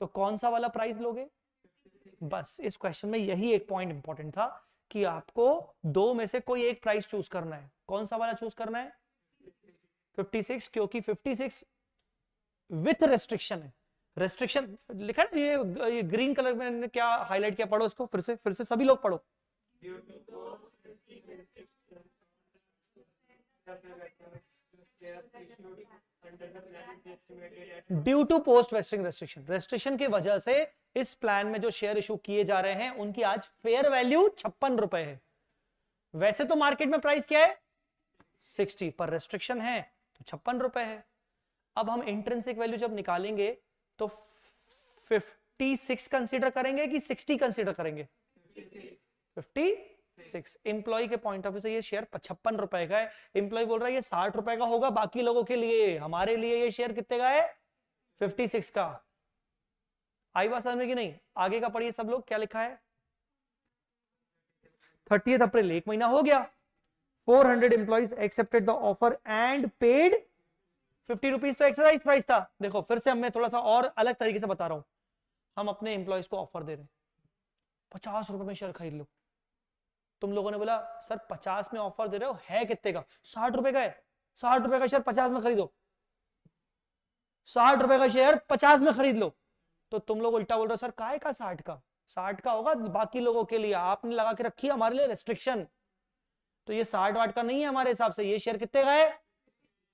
तो कौन सा वाला प्राइस लोगे? बस इस क्वेश्चन में यही एक पॉइंट इंपॉर्टेंट था कि आपको दो में से कोई एक प्राइस चूज करना है। कौन सा वाला चूज करना है? 56, क्योंकि 56 विथ रेस्ट्रिक्शन है। रेस्ट्रिक्शन लिखा है ये ग्रीन कलर में क्या हाईलाइट किया, पढ़ो इसको फिर से सभी लोग पढ़ो। Due to post vesting restriction, restriction की वजह से इस प्लान में जो शेयर इशू किए जा रहे हैं उनकी आज फेयर वैल्यू 56 रुपए है। वैसे तो मार्केट में प्राइस क्या है? 60, पर रेस्ट्रिक्शन है तो 56 रुपए है। अब हम इंट्रिंसिक वैल्यू जब निकालेंगे तो 56 कंसीडर करेंगे कि 60 कंसीडर करेंगे? 56। एम्प्लॉय के पॉइंट ऑफ व्यू से ये शेयर 56 रुपए का है। एम्प्लॉय बोल रहा है ये 60 रुपए का होगा बाकी लोगों के लिए, हमारे लिए ये शेयर कितने का है? 56 का। आई बात समझ में कि नहीं? आगे का पढ़िए सब लोग, क्या लिखा है? 30 अप्रैल, एक महीना हो गया। 400 employees accepted the offer and paid 50 rupees. तो एक्सरसाइज प्राइस था। देखो फिर से मैं थोड़ा सा और अलग तरीके से बता रहा हूं। हम अपने एम्प्लॉइज को ऑफर दे रहे हैं 50 रुपए में शेयर खरीद लो। तुम लोगों ने बोला सर 50 में ऑफर दे रहे हो, है कितने का? 60 रुपए का है। 60 रुपए का शेयर 50 में खरीदो, 60 रुपए का शेयर 50 में खरीद लो। तो तुम लोग उल्टा बोल रहे हो सर काय का 60 का? 60 का होगा बाकी लोगों के लिए, आपने लगा के रखी है हमारे लिए रेस्ट्रिक्शन। तो ये 60 वाट का नहीं है हमारे हिसाब से। ये शेयर कितने का है?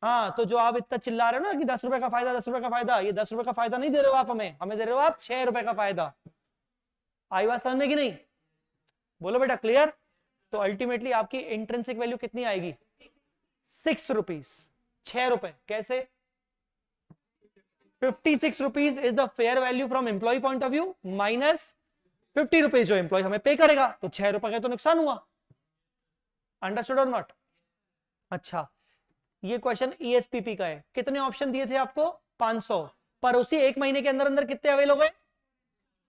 हाँ, तो जो आप इतना चिल्ला रहे हो ना कि 10 रुपए का फायदा, 10 रुपए का फायदा, ये 10 रुपए का फायदा नहीं दे रहे हो आप हमें दे रहे हो आप 6 रुपए का फायदा। आई बात समझ में कि नहीं? बोलो बेटा क्लियर। तो अल्टीमेटली आपकी इंट्रिंसिक वैल्यू कितनी आएगी? 6 रुपीज, 6 रुपए। कैसे? 56 rupees is the fair value from employ point of view minus 50 rupees जो एम्प्लॉय हमें पे करेगा, तो 6 रुपए का तो नुकसान हुआ। अंडरस्टूड और नॉट? अच्छा, ये क्वेश्चन ईएसपीपी का है। कितने ऑप्शन दिए थे आपको? 500, पर उसी एक महीने के अंदर अंदर कितने अवेल हो गए?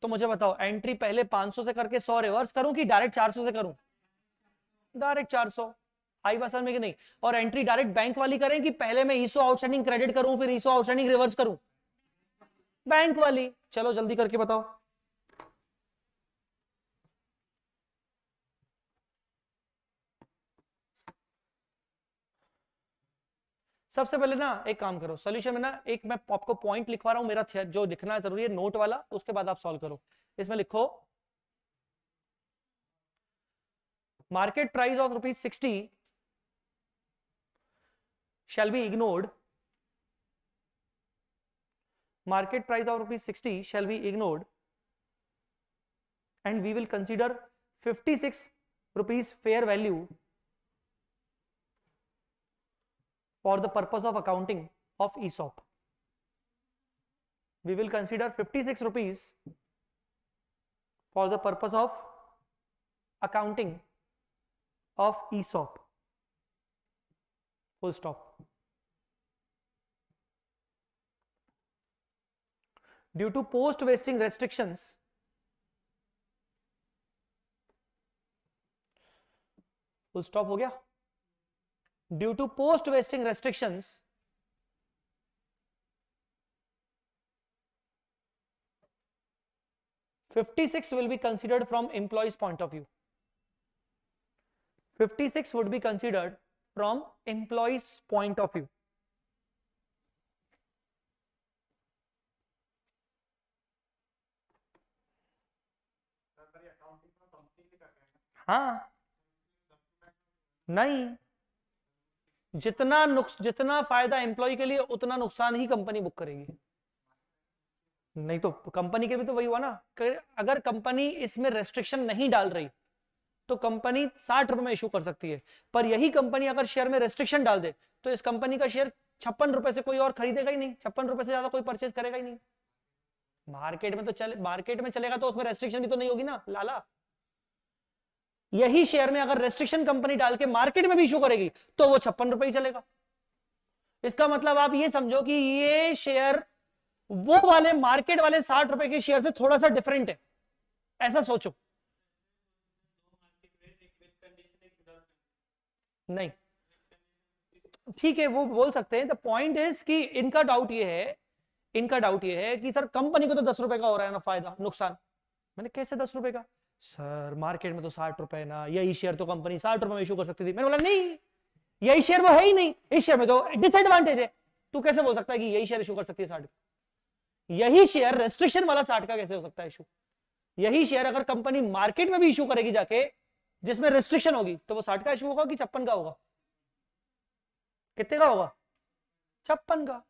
तो मुझे बताओ, एंट्री पहले 500 से करके 100 रिवर्स करूं कि डायरेक्ट 400 से करूं? डायरेक्ट 400। आई बात समझ में कि नहीं? और एंट्री डायरेक्ट बैंक वाली करें कि पहले मैं ईसो आउटस्टैंडिंग क्रेडिट करूं फिर ईसो आउटस्टैंडिंग रिवर्स करूं? बैंक वाली। चलो जल्दी करके बताओ। सबसे पहले ना एक काम करो, सॉल्यूशन में ना एक मैं आपको पॉइंट लिखवा रहा हूं, मेरा जो लिखना जरूरी है नोट वाला, उसके बाद आप सॉल्व करो। इसमें लिखो market price of ₹60 shall be ignored. Market price of ₹60 shall be ignored, and we will consider 56 rupees fair value for the purpose of accounting of ESOP. We will consider 56 rupees for the purpose of accounting of ESOP. Full stop. Due to post vesting restrictions, full stop हो गया। Due to post vesting restrictions, $56 will be considered from employee's point of view. 56 would be considered from employees point of view. हाँ, नहीं, जितना फायदा एम्प्लॉय के लिए उतना नुकसान ही कंपनी बुक करेगी। नहीं तो कंपनी के भी तो वही हुआ ना, अगर कंपनी इसमें रेस्ट्रिक्शन नहीं डाल रही तो कंपनी 60 रुपए में इशू कर सकती है, पर यही कंपनी अगर शेयर में रेस्ट्रिक्शन डाल दे तो इस कंपनी का शेयर 56 रुपए से कोई और खरीदेगा ही नहीं, 56 रुपए से ज्यादा कोई परचेज करेगा ही नहीं। मार्केट में तो मार्केट में चलेगा तो उसमें रेस्ट्रिक्शन भी तो नहीं होगी ना लाला। यही शेयर में अगर रेस्ट्रिक्शन कंपनी डाल के मार्केट में भी इशू करेगी तो वो 56 रुपए ही चलेगा। इसका मतलब आप ये समझो कि ये शेयर वो वाले मार्केट वाले 60 रुपए के शेयर से थोड़ा सा डिफरेंट है, ऐसा सोचो। नहीं, ठीक है, वो बोल सकते हैं। द पॉइंट इज कि इनका डाउट ये है कि सर कंपनी को तो 10 रुपए का हो रहा है ना फायदा, नुकसान। मैंने कैसे 10 रुपए का? सर मार्केट में तो 60 रुपए ना, यही शेयर तो कंपनी 60 रुपए में इशू कर सकती थी। मैंने बोला नहीं, यही शेयर वो है ही नहीं, इस शेयर में तो डिसएडवांटेज है। तू कैसे बोल सकता है कि यही शेयर इशू कर सकती है 60? यही शेयर रेस्ट्रिक्शन वाला 60 का कैसे हो सकता है इशू? यही शेयर अगर कंपनी मार्केट में भी इशू करेगी जाके जिसमें रेस्ट्रिक्शन होगी तो वो 60 का इशू होगा कि 56 का होगा? कितने का होगा? 56 का।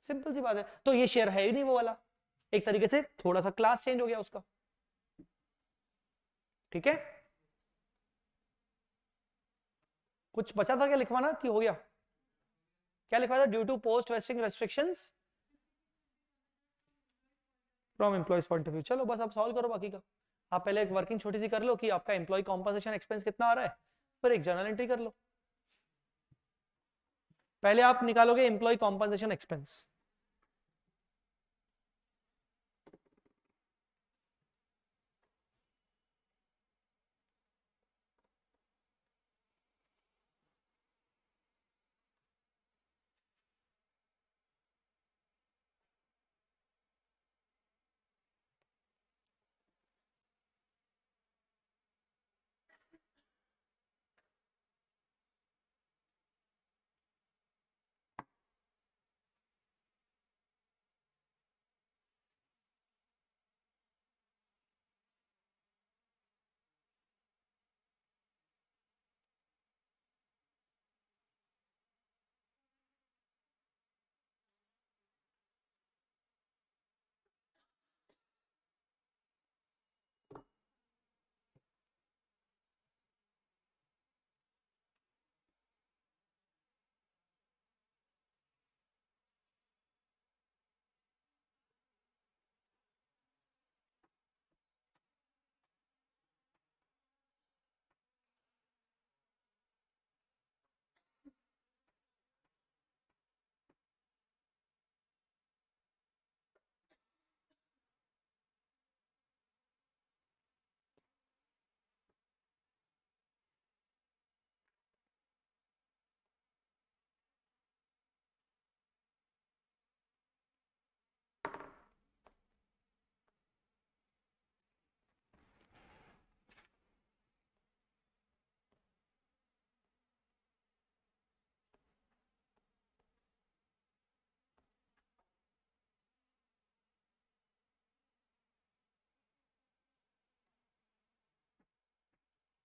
सिंपल सी बात है। तो ये शेयर है ही नहीं वो वाला, एक तरीके से थोड़ा सा क्लास चेंज हो गया उसका। ठीक है, कुछ बचा था क्या लिखवाना कि हो गया? क्या लिखवा था? Due to post vesting restrictions from employees point of view. चलो बस आप सॉल्व करो बाकी का। आप पहले एक वर्किंग छोटी सी कर लो कि आपका एम्प्लॉय कॉम्पनसेशन एक्सपेंस कितना आ रहा है, फिर एक जर्नल एंट्री कर लो। पहले आप निकालोगे एम्प्लॉय कॉम्पनसेशन एक्सपेंस।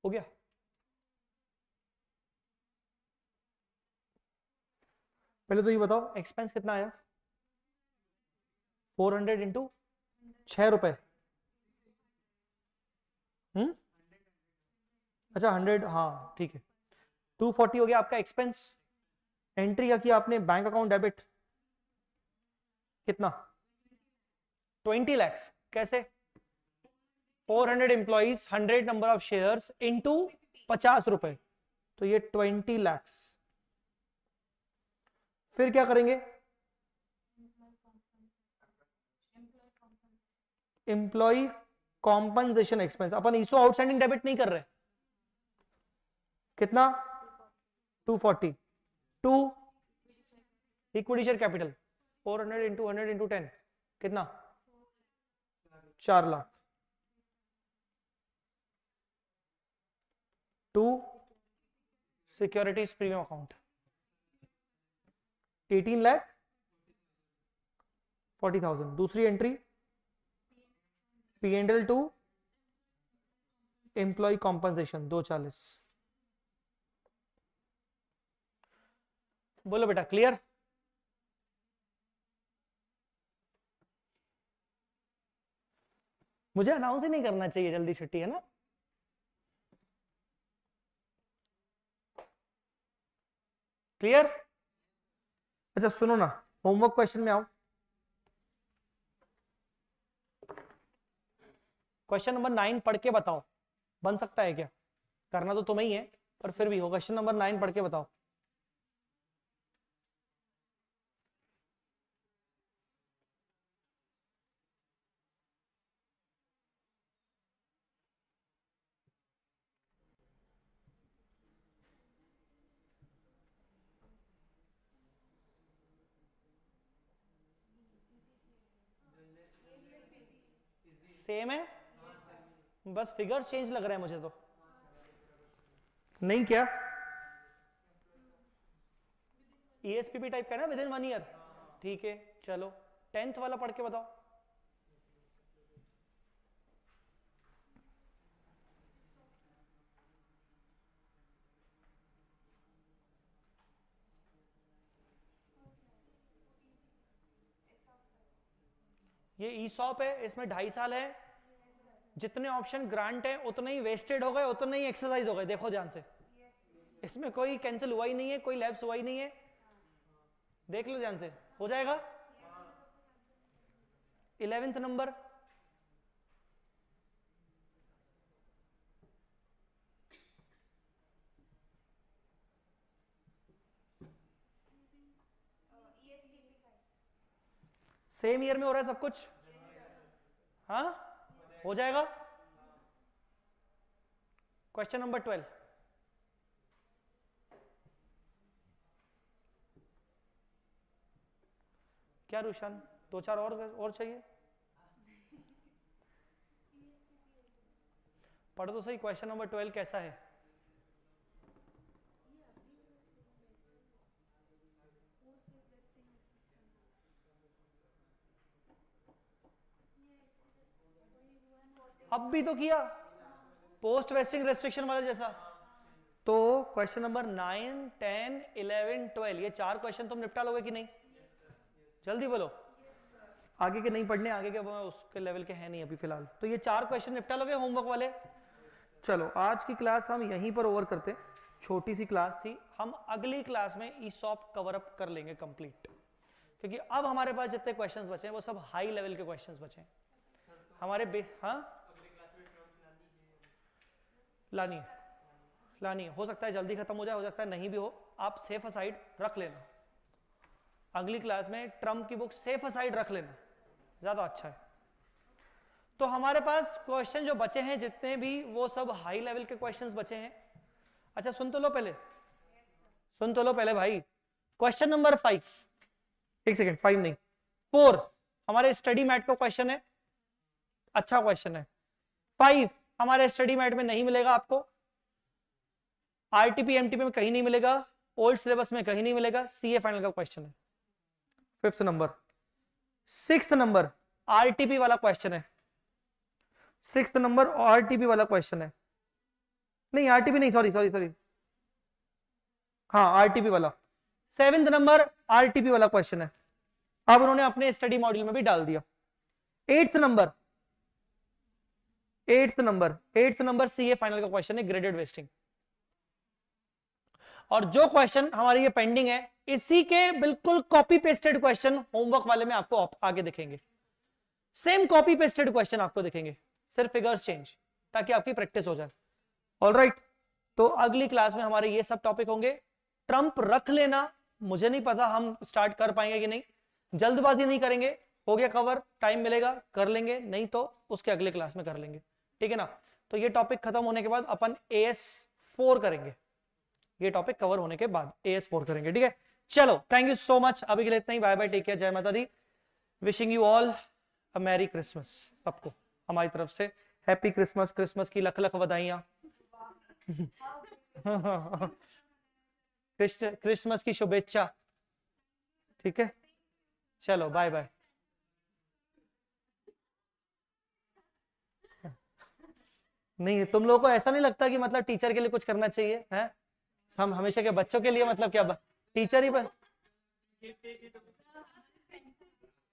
हो गया? पहले तो ये बताओ एक्सपेंस कितना आया? 400 इंटू 6 रुपए। अच्छा 100, हाँ ठीक है। 240 हो गया आपका एक्सपेंस। एंट्री क्या किया आपने? Bank account debit. कितना? 20 lakhs। कैसे? 400 employees, 100 number of shares into 50 रुपए, तो ये 20 lakhs। फिर क्या करेंगे? Employee compensation expense. अपन ईसो आउटस्टैंडिंग डेबिट नहीं कर रहे। कितना? 240। To equity share capital 400 into 100 into 10 कितना? 4 lakh. To securities premium account 18,40,000। दूसरी entry P&L to employee compensation 240। बोलो बेटा क्लियर? मुझे अनाउंस ही नहीं करना चाहिए जल्दी छुट्टी, है ना? क्लियर? अच्छा सुनो ना, होमवर्क क्वेश्चन में आओ। क्वेश्चन नंबर 9 पढ़ के बताओ, बन सकता है क्या? करना तो तुम्हें ही है, पर फिर भी हो। क्वेश्चन नंबर 9 पढ़ के बताओ। सेम है, बस फिगर्स चेंज लग रहा है मुझे तो। नहीं क्या? ESPP टाइप का है ना, विद इन 1 ईयर। ठीक है चलो 10th वाला पढ़ के बताओ। ये ESOP है, इसमें 2.5 साल है। जितने ऑप्शन ग्रांट है उतने ही वेस्टेड हो गए, उतने ही एक्सरसाइज हो गए। देखो ध्यान से, इसमें कोई कैंसिल हुआ ही नहीं है, कोई लैप्स हुआ ही नहीं है। देख लो ध्यान से, हो जाएगा। 11th नंबर सेम ईयर में हो रहा है सब कुछ। हाँ हो जाएगा। Question number 12। क्या रुशान, 2-4 और चाहिए? पढ़ो तो सही, क्वेश्चन नंबर 12 कैसा है? अब भी तो किया, पोस्ट वेस्टिंग रेस्ट्रिक्शन वाला जैसा। तो क्वेश्चन नंबर 9, 10, 11, 12 ये 4 क्वेश्चन तुम निपटा लोगे कि नहीं? जल्दी बोलो। आगे के नहीं पढ़ने, आगे के उसके लेवल के हैं नहीं अभी फिलहाल। तो ये 4 क्वेश्चन निपटा लोगे होमवर्क वाले? चलो आज की क्लास हम यहीं पर ओवर करते। छोटी सी क्लास थी, हम अगली क्लास में ESOP कवर अप कर लेंगे कंप्लीट, क्योंकि अब हमारे पास जितने क्वेश्चंस बचे हैं वो सब हाई लेवल के क्वेश्चंस बचे हैं हमारे बेस। हाँ लानी है, हो सकता है जल्दी खत्म हो जाए, हो सकता है नहीं भी हो। आप सेफ असाइड रख लेना, अगली क्लास में ट्रम्प की बुक सेफ असाइड रख लेना, ज्यादा अच्छा है। तो हमारे पास क्वेश्चन जो बचे हैं जितने भी, वो सब हाई लेवल के क्वेश्चंस बचे हैं। अच्छा सुन तो लो पहले, सुन तो लो पहले भाई। क्वेश्चन नंबर 5, एक सेकेंड, 5 नहीं 4 हमारे स्टडी मैट का क्वेश्चन है। अच्छा क्वेश्चन है। 5 हमारे स्टडी मैट में नहीं मिलेगा आपको, RTP MTP में कहीं नहीं मिलेगा, ओल्ड सिलेबस में कहीं नहीं मिलेगा। CA फाइनल का क्वेश्चन है। 5th number. 6th number RTP वाला क्वेश्चन है। 6th नंबर RTP वाला क्वेश्चन है। नहीं RTP नहीं, सॉरी हाँ RTP वाला। 7th नंबर RTP वाला क्वेश्चन है, अब उन्होंने अपने स्टडी मॉड्यूल में भी डाल दिया। 8th नंबर CA फाइनल का क्वेश्चन है, ग्रेडेड वेस्टिंग। और जो क्वेश्चन हमारे ये पेंडिंग है, इसी के बिल्कुल कॉपी पेस्टेड क्वेश्चन होमवर्क वाले में आपको आगे दिखेंगे। सेम कॉपी पेस्टेड क्वेश्चन आपको दिखेंगे, सिर्फ फिगर्स चेंज, ताकि आपकी प्रैक्टिस हो जाए। ऑलराइट, तो अगली क्लास में हमारे ये सब टॉपिक होंगे। ट्रम्प रख लेना, मुझे नहीं पता हम स्टार्ट कर पाएंगे कि नहीं, जल्दबाजी नहीं करेंगे, हो गया कवर, टाइम मिलेगा कर लेंगे, नहीं तो उसके अगले क्लास में कर लेंगे, ठीक है ना? तो ये टॉपिक खत्म होने के बाद अपन AS4 करेंगे, ये टॉपिक कवर होने के बाद AS4 करेंगे, ठीक है? चलो थैंक यू सो मच, अभी के लिए इतना ही, बाय बाय, टेक केयर, जय माता दी, wishing you all a merry Christmas. सबको हमारी तरफ से हैप्पी क्रिसमस, क्रिसमस की लख लख बधाइयां। क्रिसमस की शुभेच्छा। ठीक है, चलो बाय बाय। नहीं, तुम लोगों को ऐसा नहीं लगता कि मतलब टीचर के लिए कुछ करना चाहिए है? हम हमेशा के बच्चों के लिए मतलब क्या टीचर ही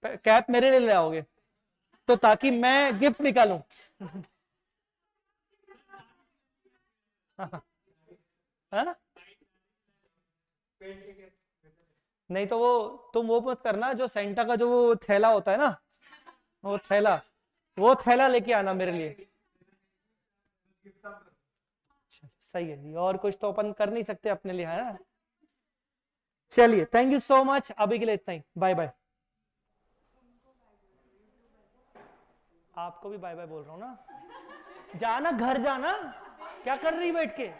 कैप मेरे लिए ले आओगे तो ताकि मैं गिफ्ट निकालूं। हाँ? नहीं तो वो तुम वो मत करना, जो सेंटा का जो वो थैला होता है ना, वो थैला लेके आना मेरे लिए। सही है जी, और कुछ तो अपन कर नहीं सकते अपने लिए, है ना? चलिए, थैंक यू सो मच, अभी के लिए इतना ही, बाय बाय। आपको भी बाय बाय बोल रहा हूँ ना, जाना घर जाना, क्या कर रही बैठ के?